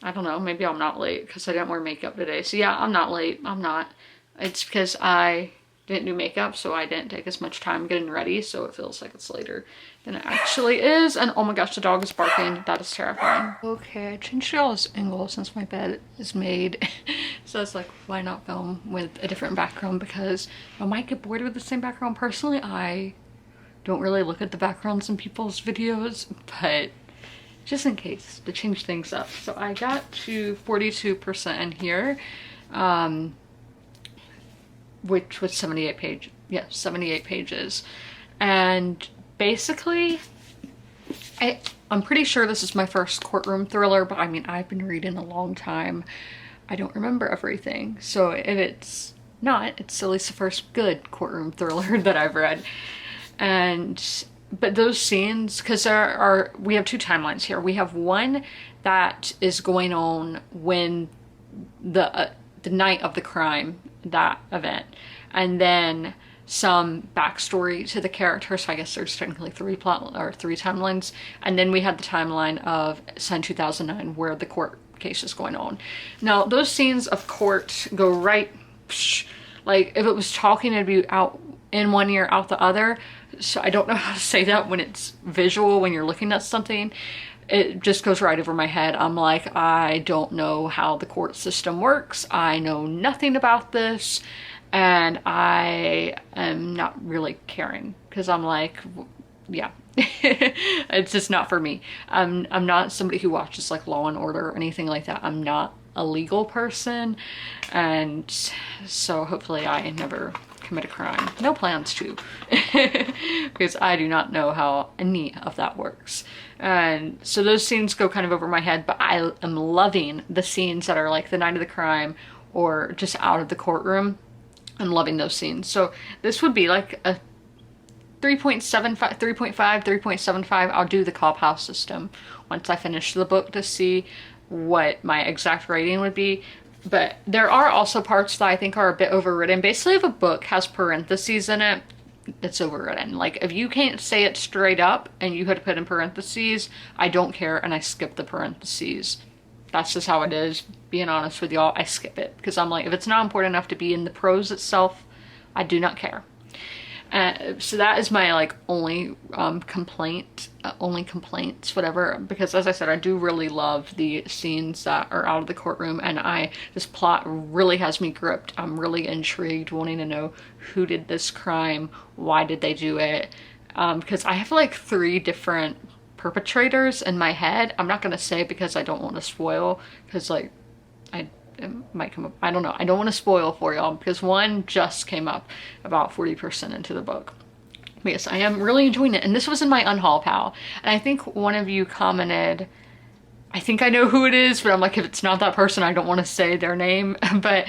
I don't know, maybe I'm not late because I didn't wear makeup today. So yeah, I'm not late. I'm not. It's because I didn't do makeup, so I didn't take as much time getting ready, so it feels like it's later than it actually is. And oh my gosh, the dog is barking. That is terrifying. Okay, I changed y'all's angle since my bed is made. So it's like, why not film with a different background? Because I might get bored with the same background. Personally, I don't really look at the backgrounds in people's videos, but just in case to change things up. So I got to 42% in here. Which was 78 pages. And basically, I'm pretty sure this is my first courtroom thriller, but I mean, I've been reading a long time. I don't remember everything. So if it's not, it's at least the first good courtroom thriller that I've read. But those scenes, because we have 2 timelines here. We have one that is going on when the night of the crime, that event, and then some backstory to the character. So I guess there's technically three timelines. And then we had the timeline of Sun 2009 where the court case is going on. Now those scenes of court go right, like if it was talking, it'd be out in one ear, out the other. So I don't know how to say that when it's visual, when you're looking at something. It just goes right over my head. I'm like, I don't know how the court system works. I know nothing about this. And I am not really caring because I'm like, yeah, it's just not for me. I'm not somebody who watches like Law and Order or anything like that. I'm not a legal person. And so hopefully I never commit a crime. No plans to, because I do not know how any of that works. And so those scenes go kind of over my head, but I am loving the scenes that are like the night of the crime or just out of the courtroom. I'm loving those scenes. So this would be like a 3.75, 3.5, 3.75. I'll do the cop house system once I finish the book to see what my exact rating would be. But there are also parts that I think are a bit overwritten. Basically, if a book has parentheses in it, it's overwritten. Like, if you can't say it straight up and you had to put in parentheses, I don't care and I skip the parentheses. That's just how it is. Being honest with y'all, I skip it. Because I'm like, if it's not important enough to be in the prose itself, I do not care. So that is my like only complaints, whatever, because as I said, I do really love the scenes that are out of the courtroom, and this plot really has me gripped. I'm really intrigued, wanting to know who did this crime, why did they do it, because I have like 3 different perpetrators in my head. I'm not gonna say because I don't want to spoil, because like it might come up, I don't know, I don't want to spoil for y'all because one just came up about 40% into the book. But yes, I am really enjoying it, and this was in my Unhaul Pal, and I think one of you commented, I think I know who it is, but I'm like, if it's not that person, I don't want to say their name. But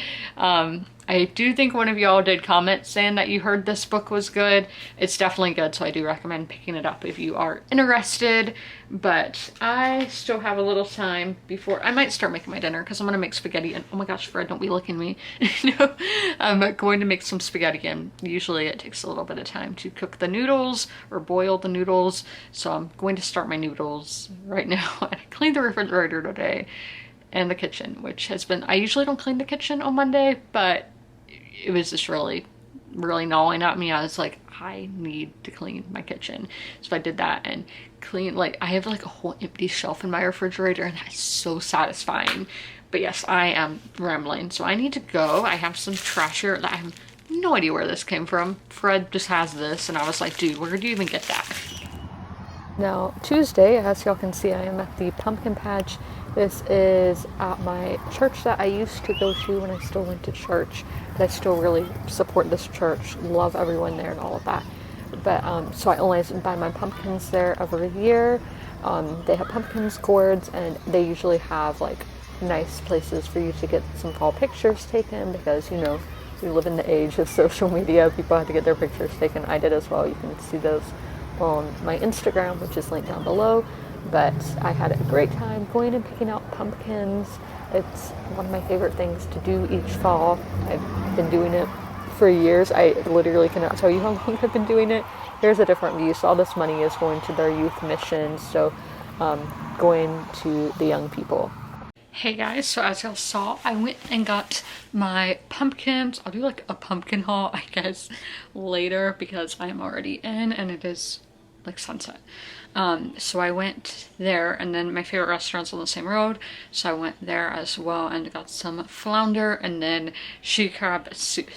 I do think one of y'all did comment saying that you heard this book was good. It's definitely good, so I do recommend picking it up if you are interested. But I still have a little time before I might start making my dinner, because I'm gonna make spaghetti. And oh my gosh, Fred, don't be licking me. No, I'm going to make some spaghetti, and usually it takes a little bit of time to cook the noodles or boil the noodles. So I'm going to start my noodles right now. I cleaned the refrigerator today and the kitchen, which has been, I usually don't clean the kitchen on Monday, but it was just really gnawing at me. I was like, I need to clean my kitchen. So I did that and clean, like I have like a whole empty shelf in my refrigerator, and that's so satisfying. But yes, I am rambling, so I need to go. I have some trash here that I have no idea where this came from. Fred just has this, and I was like, dude, where did you even get that? Now, Tuesday, as y'all can see, I am at the pumpkin patch. This is at my church that I used to go to when I still went to church. But I still really support this church, love everyone there and all of that. But so I always buy my pumpkins there every year. They have pumpkins, gourds, and they usually have like nice places for you to get some fall pictures taken, because you know, we live in the age of social media. People have to get their pictures taken. I did as well. You can see those on my Instagram, which is linked down below. But I had a great time going and picking out pumpkins. It's one of my favorite things to do each fall. I've been doing it for years. I literally cannot tell you how long I've been doing it. Here's a different view. So all this money is going to their youth mission. So going to the young people. Hey guys, so as y'all saw, I went and got my pumpkins. I'll do like a pumpkin haul, I guess, later, because I am already in and it is like sunset. So I went there, and then my favorite restaurant's on the same road, so I went there as well and got some flounder and then she crab soup,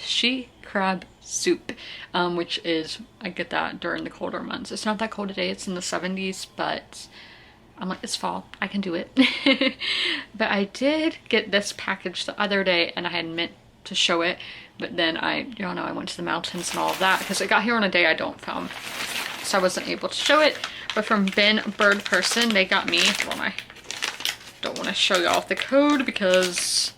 which is, I get that during the colder months. It's not that cold today, it's in the 70s, but I'm like, it's fall, I can do it. But I did get this package the other day, and I had meant to show it, but then I went to the mountains and all of that, because it got here on a day I don't film, so I wasn't able to show it. But from Ben Bird Person, they got me, well, I don't want to show y'all the code because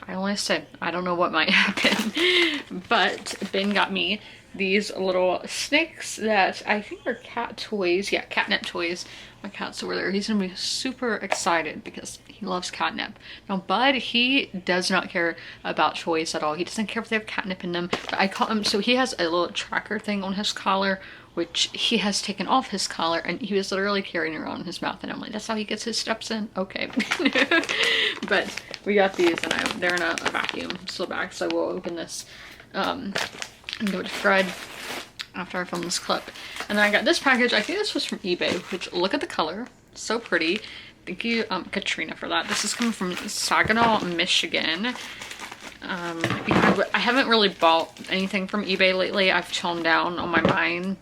I only said I don't know what might happen, but Ben got me these little snakes that I think are cat toys. Yeah, catnip toys. My cat's over there. He's gonna be super excited because he loves catnip. Now, Bud, he does not care about toys at all. He doesn't care if they have catnip in them. But I call him, so he has a little tracker thing on his collar, which he has taken off his collar, and he was literally carrying it around in his mouth. And I'm like, that's how he gets his steps in? Okay. But we got these, and they're in a vacuum seal bag, so we'll open this and go to Fred after I film this clip. And then I got this package. I think this was from eBay, which, look at the color, so pretty. Thank you, Katrina, for that. This is coming from Saginaw, Michigan. I haven't really bought anything from eBay lately. I've toned down on my buying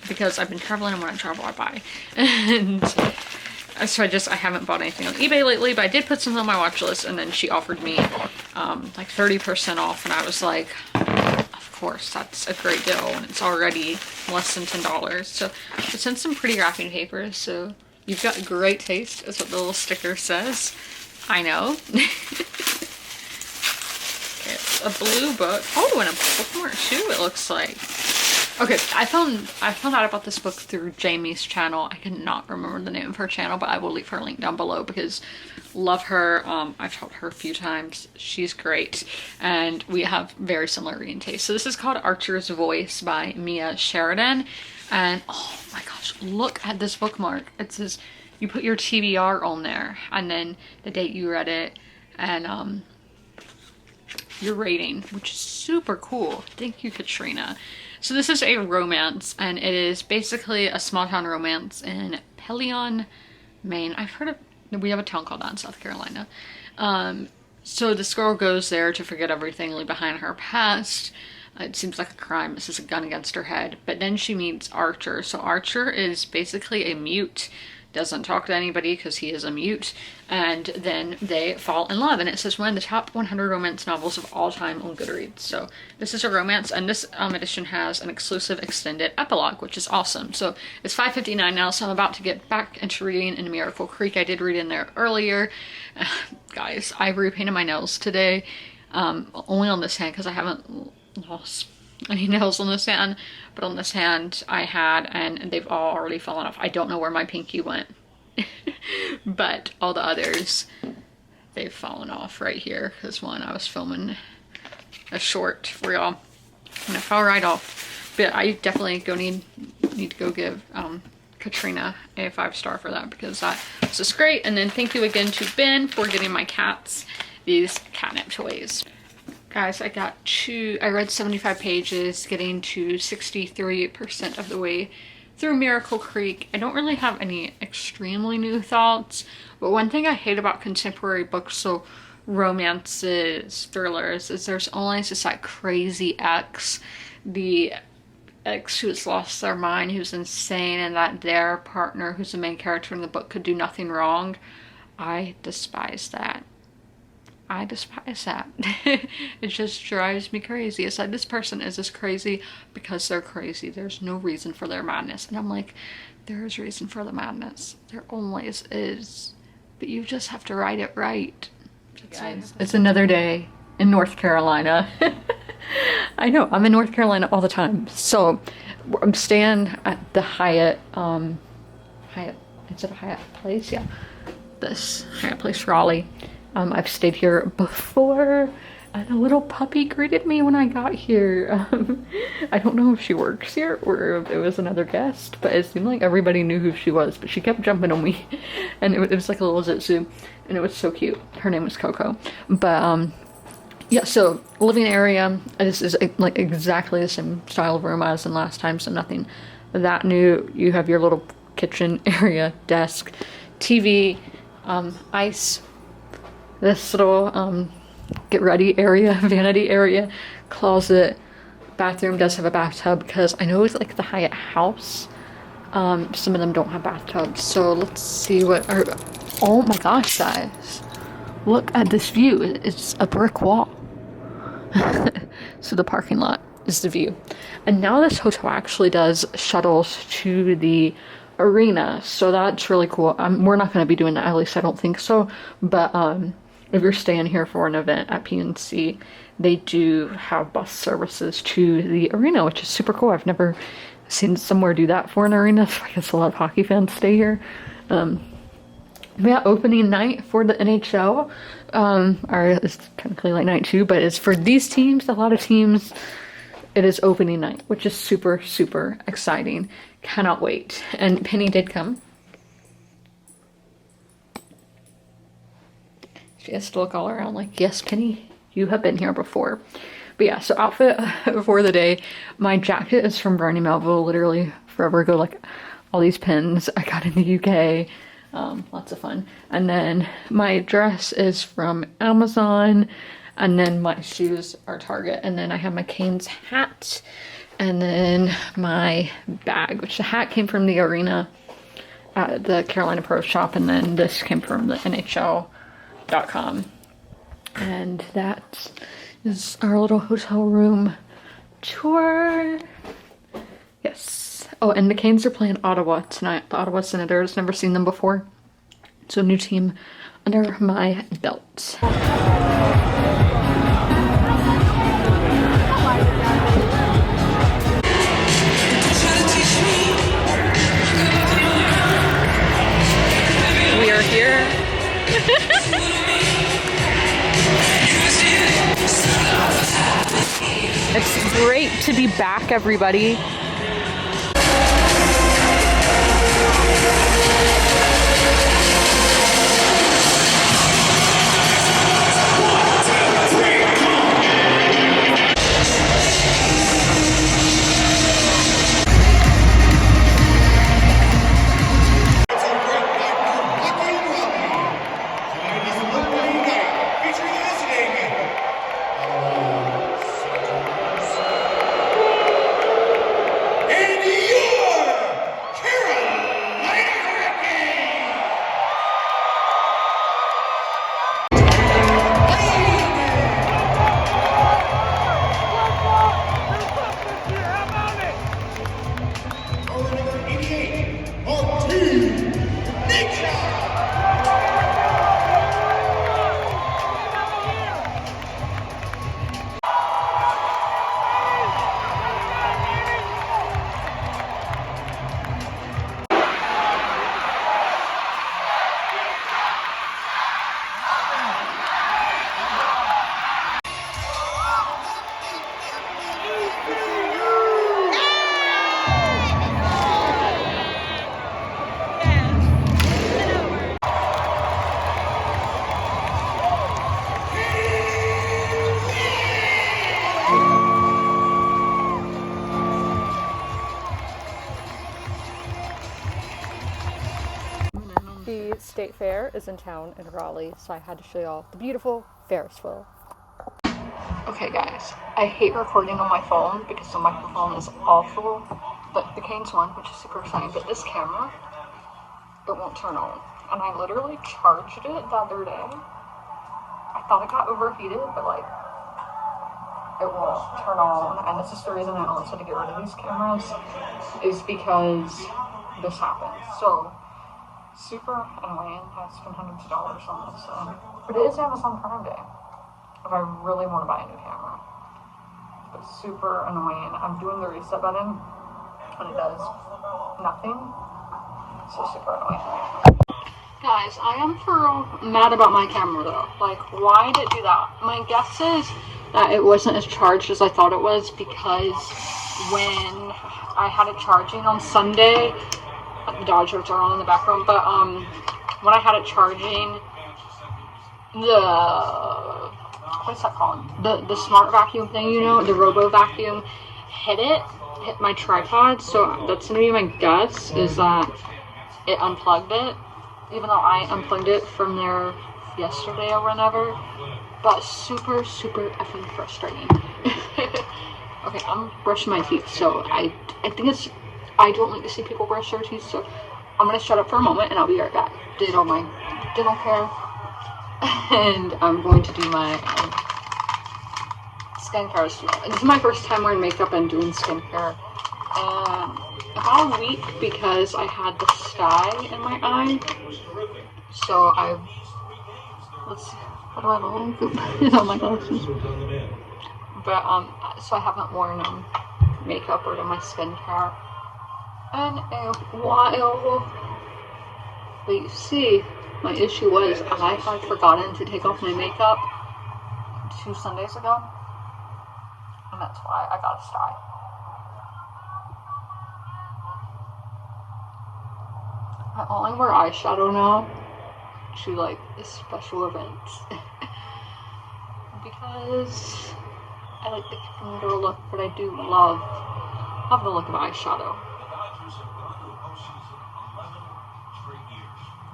because I've been traveling, and when I travel I buy. And so I haven't bought anything on eBay lately, but I did put something on my watch list, and then she offered me like 30% off, and I was like, of course, that's a great deal, and it's already less than $10. So I sent some pretty wrapping paper. So you've got great taste, is what the little sticker says. I know. It's a blue book. Oh, and a bookmark too, it looks like. Okay, I found out about this book through Jamie's channel. I cannot remember the name of her channel, but I will leave her link down below because love her. I've taught her a few times. She's great, and we have very similar reading tastes. So this is called Archer's Voice by Mia Sheridan, and oh my gosh, look at this bookmark. It says you put your TBR on there, and then the date you read it, and your rating, which is super cool. Thank you, Katrina. So this is a romance, and it is basically a small town romance in Pelion, Maine. I've heard of, we have a town called that in South Carolina. So this girl goes there to forget everything, leave behind her past. It seems like a crime. This is a gun against her head. But then she meets Archer. So Archer is basically a mute. Doesn't talk to anybody because he is a mute, and then they fall in love, and it says one of the top 100 romance novels of all time on Goodreads. So this is a romance, and this edition has an exclusive extended epilogue, which is awesome. So it's $5.59 now, so I'm about to get back into reading in Miracle Creek. I did read in there earlier. Guys, I repainted my nails today, only on this hand because I haven't lost any nails on this hand, but on this hand I had, and they've all already fallen off. I don't know where my pinky went. But all the others, they've fallen off right here, because one, I was filming a short for y'all and it fell right off. But I definitely need to go give Katrina a 5-star for that, because that was just great. And then thank you again to Ben for getting my cats these catnip toys. Guys, I read 75 pages, getting to 63% of the way through Miracle Creek. I don't really have any extremely new thoughts, but one thing I hate about contemporary books, so romances, thrillers, is there's always this like crazy ex, the ex who's lost their mind, who's insane, and that their partner, who's the main character in the book, could do nothing wrong. I despise that. I despise that. It just drives me crazy. It's like, this person is just crazy because they're crazy. There's no reason for their madness. And I'm like, there's reason for the madness. There always is. But you just have to write it right. Guys, it's another day in North Carolina. I know, I'm in North Carolina all the time. So I'm staying at the Hyatt, is it a Hyatt Place? Yeah. This Hyatt Place, Raleigh. I've stayed here before, and a little puppy greeted me when I got here. I don't know if she works here or if it was another guest, but it seemed like everybody knew who she was, but she kept jumping on me, and it was like a little Shih Tzu, and it was so cute. Her name was Coco. But yeah, so living area, this is like exactly the same style of room as in last time, so nothing that new. You have your little kitchen area, desk, TV, ice, this little get ready area, vanity area, closet, bathroom does have a bathtub, because I know it's like the Hyatt house, some of them don't have bathtubs. So let's see what our, oh my gosh guys, look at this view. It's a brick wall. So the parking lot is the view, and now this hotel actually does shuttles to the arena, so that's really cool. We're not going to be doing that, at least I don't think so, but if you're staying here for an event at PNC, they do have bus services to the arena, which is super cool. I've never seen somewhere do that for an arena, so I guess a lot of hockey fans stay here. Yeah, opening night for the NHL, or it's technically like night 2, but it's for these teams, a lot of teams, it is opening night, which is super, super exciting. Cannot wait. And Penny did come. She has to look all around like, yes, Penny, you have been here before. But yeah, so outfit for the day. My jacket is from Barney Melville, literally forever ago, like all these pins I got in the UK. Lots of fun. And then my dress is from Amazon, and then my shoes are Target, and then I have my Canes hat, and then my bag, which the hat came from the arena at the Carolina Pro Shop, and then this came from the NHL.com. And that is our little hotel room tour. Yes. Oh, and the Canes are playing Ottawa tonight. The Ottawa Senators, never seen them before. So new team under my belt. We are here. It's great to be back, everybody. The state fair is in town in Raleigh, so I had to show y'all the beautiful Ferris wheel. Okay guys, I hate recording on my phone because the microphone is awful, but the Canes won, which is super exciting, but this camera, it won't turn on. And I literally charged it the other day. I thought it got overheated, but like, it won't turn on. And this is the reason I also had to get rid of these cameras, is because this happened. So, super annoying. I spent hundreds of dollars on this, but it is Amazon Prime Day if I really want to buy a new camera. But super annoying. I'm doing the reset button and it does nothing. So super annoying. Guys, I am for real mad about my camera though. Like, why did it do that? My guess is that it wasn't as charged as I thought it was, because when I had it charging on Sunday, the Dodgers are on in the background, but when I had it charging, what's that called? The smart vacuum thing, you know, the robo vacuum hit my tripod. So that's gonna be my guess, is that it unplugged it, even though I unplugged it from there yesterday or whenever. But super, super effing frustrating. Okay, I'm brushing my teeth, so I think I don't like to see people brush their teeth, so I'm gonna shut up for a moment and I'll be right back. Did all my dental care, and I'm going to do my skincare as well. This is my first time wearing makeup and doing skincare. About a week, because I had the sty in my eye, so I let's see. How do I look? Oh my gosh. But, so I haven't worn makeup or done my skincare in a while. But you see, my issue was I had forgotten to take off my makeup 2 Sundays ago. And that's why I got a style. I only wear eyeshadow now to like special events. Because I like the finger look, but I do love the look of eyeshadow.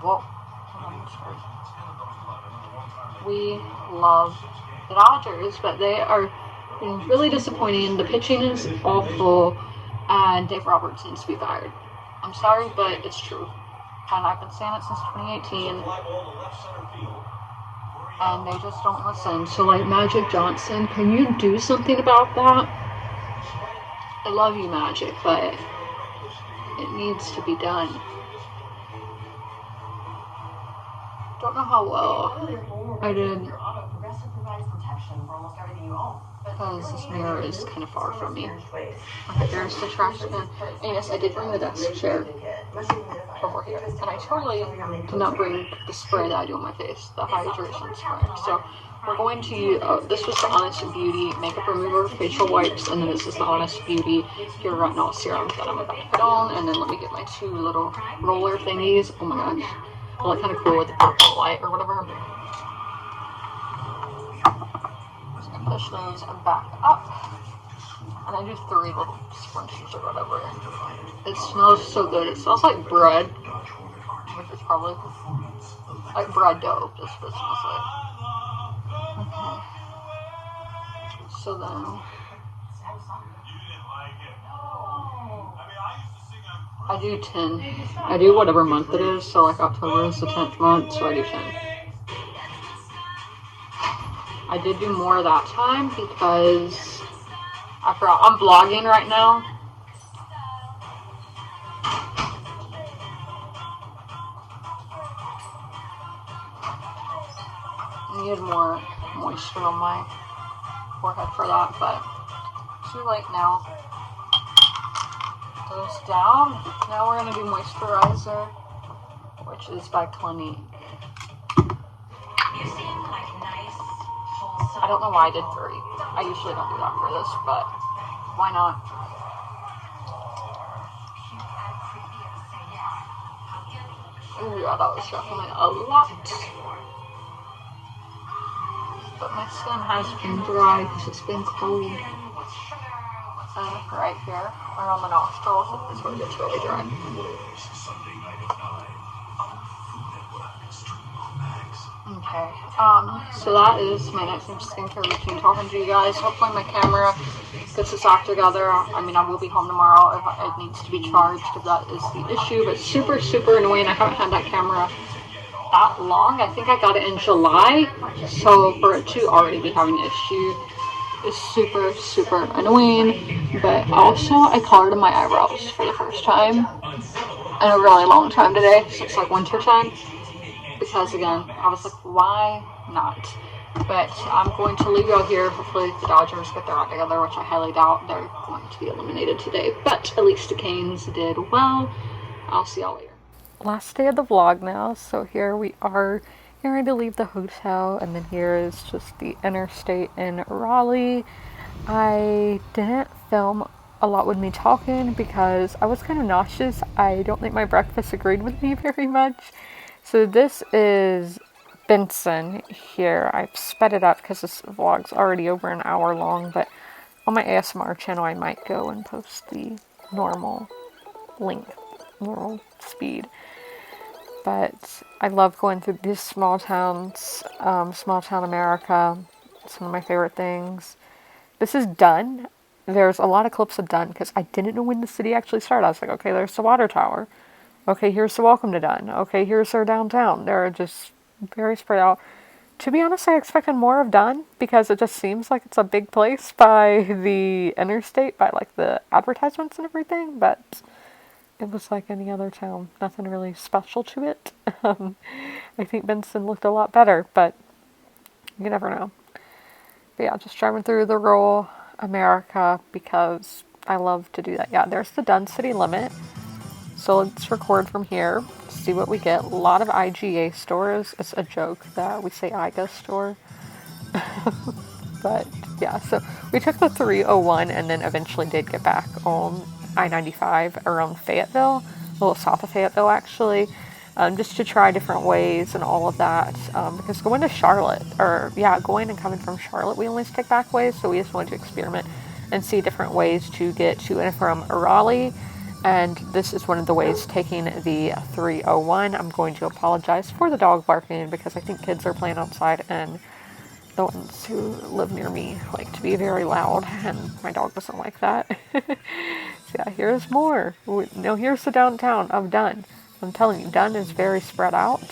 Whoa. We love the Dodgers, but they are being really disappointing. The pitching is awful, and Dave Roberts needs to be fired. I'm sorry, but it's true. And I've been saying it since 2018. And they just don't listen. So, like, Magic Johnson, can you do something about that? I love you, Magic, but it needs to be done. Don't know how well I did, because this mirror is kind of far from me. Okay, there's the trash can. And yes, I did bring the desk chair over here. And I totally did not bring the spray that I do on my face, the hydration spray. So we're going to use, this was the Honest Beauty makeup remover facial wipes, and then this is the Honest Beauty Pure Retinol serum that I'm about to put on. And then let me get my 2 little roller thingies. Oh my gosh. I look kind of cool with the purple light or whatever. So I push those back up. And I do 3 little scrunchies or whatever. It smells so good. It smells like bread. Which is probably like bread dough. That's what it smells like. Okay. So then I do 10. I do whatever month it is. So like October is the 10th month, so I do 10. I did do more that time because I forgot. I'm vlogging right now. I needed more moisture on my forehead for that, but too late now. Goes down. Now we're going to do moisturizer, which is by Clinique. I don't know why I did 3. I usually don't do that for this, but why not? Ooh, yeah, that was definitely a lot. But my skin has been dry because it's been cold. And right here, around the nostrils, is where it gets really dry. Okay, so that is my nighttime skincare routine, talking to you guys. Hopefully my camera gets its act together. I mean, I will be home tomorrow if it needs to be charged, if that is the issue. But super, super annoying. I haven't had that camera that long. I think I got it in July. So for it to already be having an issue is super, super annoying. But also, I colored my eyebrows for the first time in a really long time today. So it's like winter time. Because again, I was like, why not? But I'm going to leave out here. Hopefully the Dodgers get their act together, which I highly doubt they're going to be eliminated today. But at least the Canes did well. I'll see y'all later. Last day of the vlog now. So here we are getting ready to leave the hotel. And then here is just the interstate in Raleigh. I didn't film a lot with me talking because I was kind of nauseous. I don't think my breakfast agreed with me very much. So this is Benson here. I've sped it up because this vlog's already over an hour long, but on my ASMR channel I might go and post the normal length, normal speed. But I love going through these small towns, small town America. It's one of my favorite things. This is Dunn. There's a lot of clips of Dunn because I didn't know when the city actually started. I was like, okay, there's the water tower. Okay, here's the Welcome to Dunn. Okay, here's our downtown. They're just very spread out. To be honest, I expected more of Dunn because it just seems like it's a big place by the interstate, by like the advertisements and everything, but it was like any other town. Nothing really special to it. I think Benson looked a lot better, but You never know. But yeah, just driving through the rural America because I love to do that. Yeah, there's the Dun City limit. So let's record from here, see what we get. A lot of IGA stores. It's a joke that we say IGA store. But yeah, so we took the 301 and then eventually did get back on I-95 around Fayetteville, a little south of Fayetteville actually, just to try different ways and all of that. Because going to Charlotte, going and coming from Charlotte, we only take back ways, so we just wanted to experiment and see different ways to get to and from Raleigh. And this is one of the ways, taking the 301. I'm going to apologize for the dog barking because I think kids are playing outside and the ones who live near me like to be very loud, and my dog doesn't like that. So yeah, here's more. No, here's the downtown of Dunn. I'm telling you, Dunn is very spread out,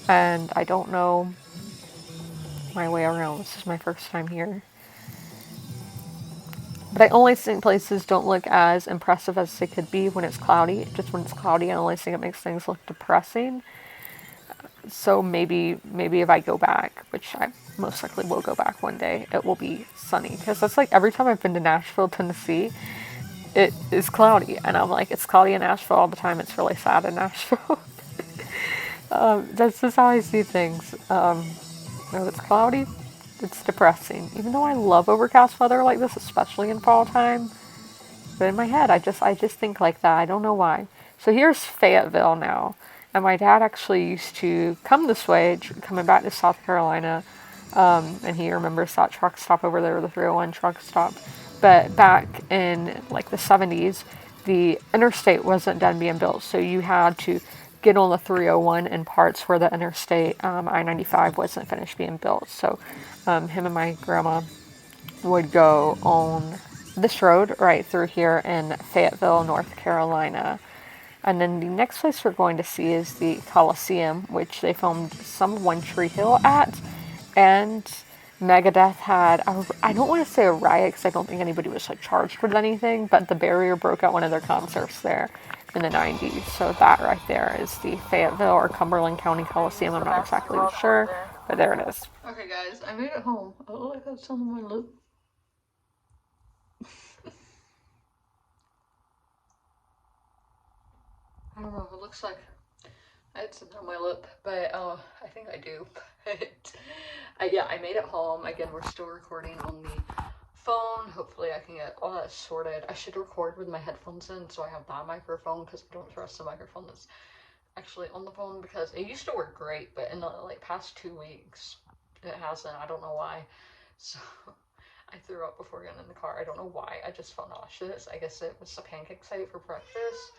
and I don't know my way around. This is my first time here. But I always think places don't look as impressive as they could be when it's cloudy. Just when it's cloudy, I always think it makes things look depressing. So maybe if I go back, which I most likely will go back one day, it will be sunny. Because that's like every time I've been to Nashville, Tennessee, it is cloudy. And I'm like, it's cloudy in Nashville all the time. It's really sad in Nashville. That's just how I see things. If it's cloudy, it's depressing. Even though I love overcast weather like this, especially in fall time. But in my head, I just think like that. I don't know why. So here's Fayetteville now. And my dad actually used to come this way, coming back to South Carolina. And he remembers that truck stop over there, the 301 truck stop. But back in like the 70s, the interstate wasn't done being built. So you had to get on the 301 in parts where the interstate, I-95, wasn't finished being built. So him and my grandma would go on this road right through here in Fayetteville, North Carolina. And then the next place we're going to see is the Coliseum, which they filmed some One Tree Hill at. And Megadeth had, I don't want to say a riot because I don't think anybody was like charged with anything, but the barrier broke at one of their concerts there in the 90s. So that right there is the Fayetteville or Cumberland County Coliseum. I'm not exactly sure, but there it is. Okay guys, I made it home. Oh, I got some on my lip. I don't know, it looks like I had something on my lip, but I think I do. But yeah, I made it home. Again, we're still recording on the phone. Hopefully I can get all that sorted. I should record with my headphones in so I have that microphone because I don't trust the microphone that's actually on the phone because it used to work great, but in the like past 2 weeks it hasn't. I don't know why. So I threw up before getting in the car. I don't know why. I just felt nauseous. I guess it was the pancakes I ate for breakfast.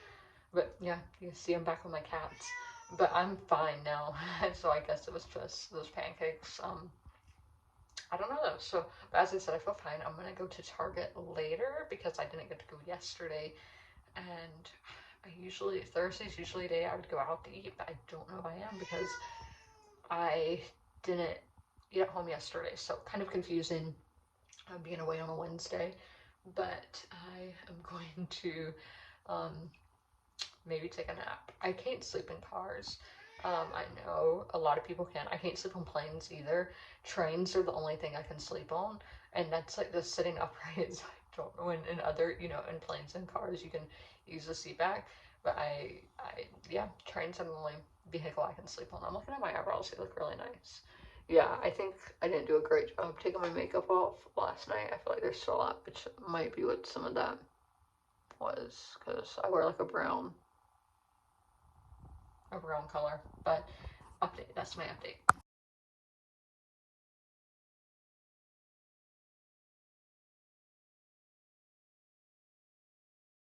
But yeah, you can see I'm back with my cats. But I'm fine now. So I guess it was just those pancakes. I don't know though. So, but as I said, I feel fine. I'm gonna go to Target later because I didn't get to go yesterday. And Thursday's usually a day I would go out to eat, but I don't know if I am because I didn't eat at home yesterday. So kind of confusing being away on a Wednesday. But I am going to maybe take a nap. I can't sleep in cars. I know a lot of people can. I can't sleep on planes either. Trains are the only thing I can sleep on, and that's like the sitting upright. I don't know. In other, in planes and cars, you can use the seat back. But yeah, trains are the only vehicle I can sleep on. I'm looking at my eyebrows. They look really nice. Yeah, I think I didn't do a great job taking my makeup off last night. I feel like there's still a lot, which might be what some of that was, because I wear like a brown color. But update, that's my update.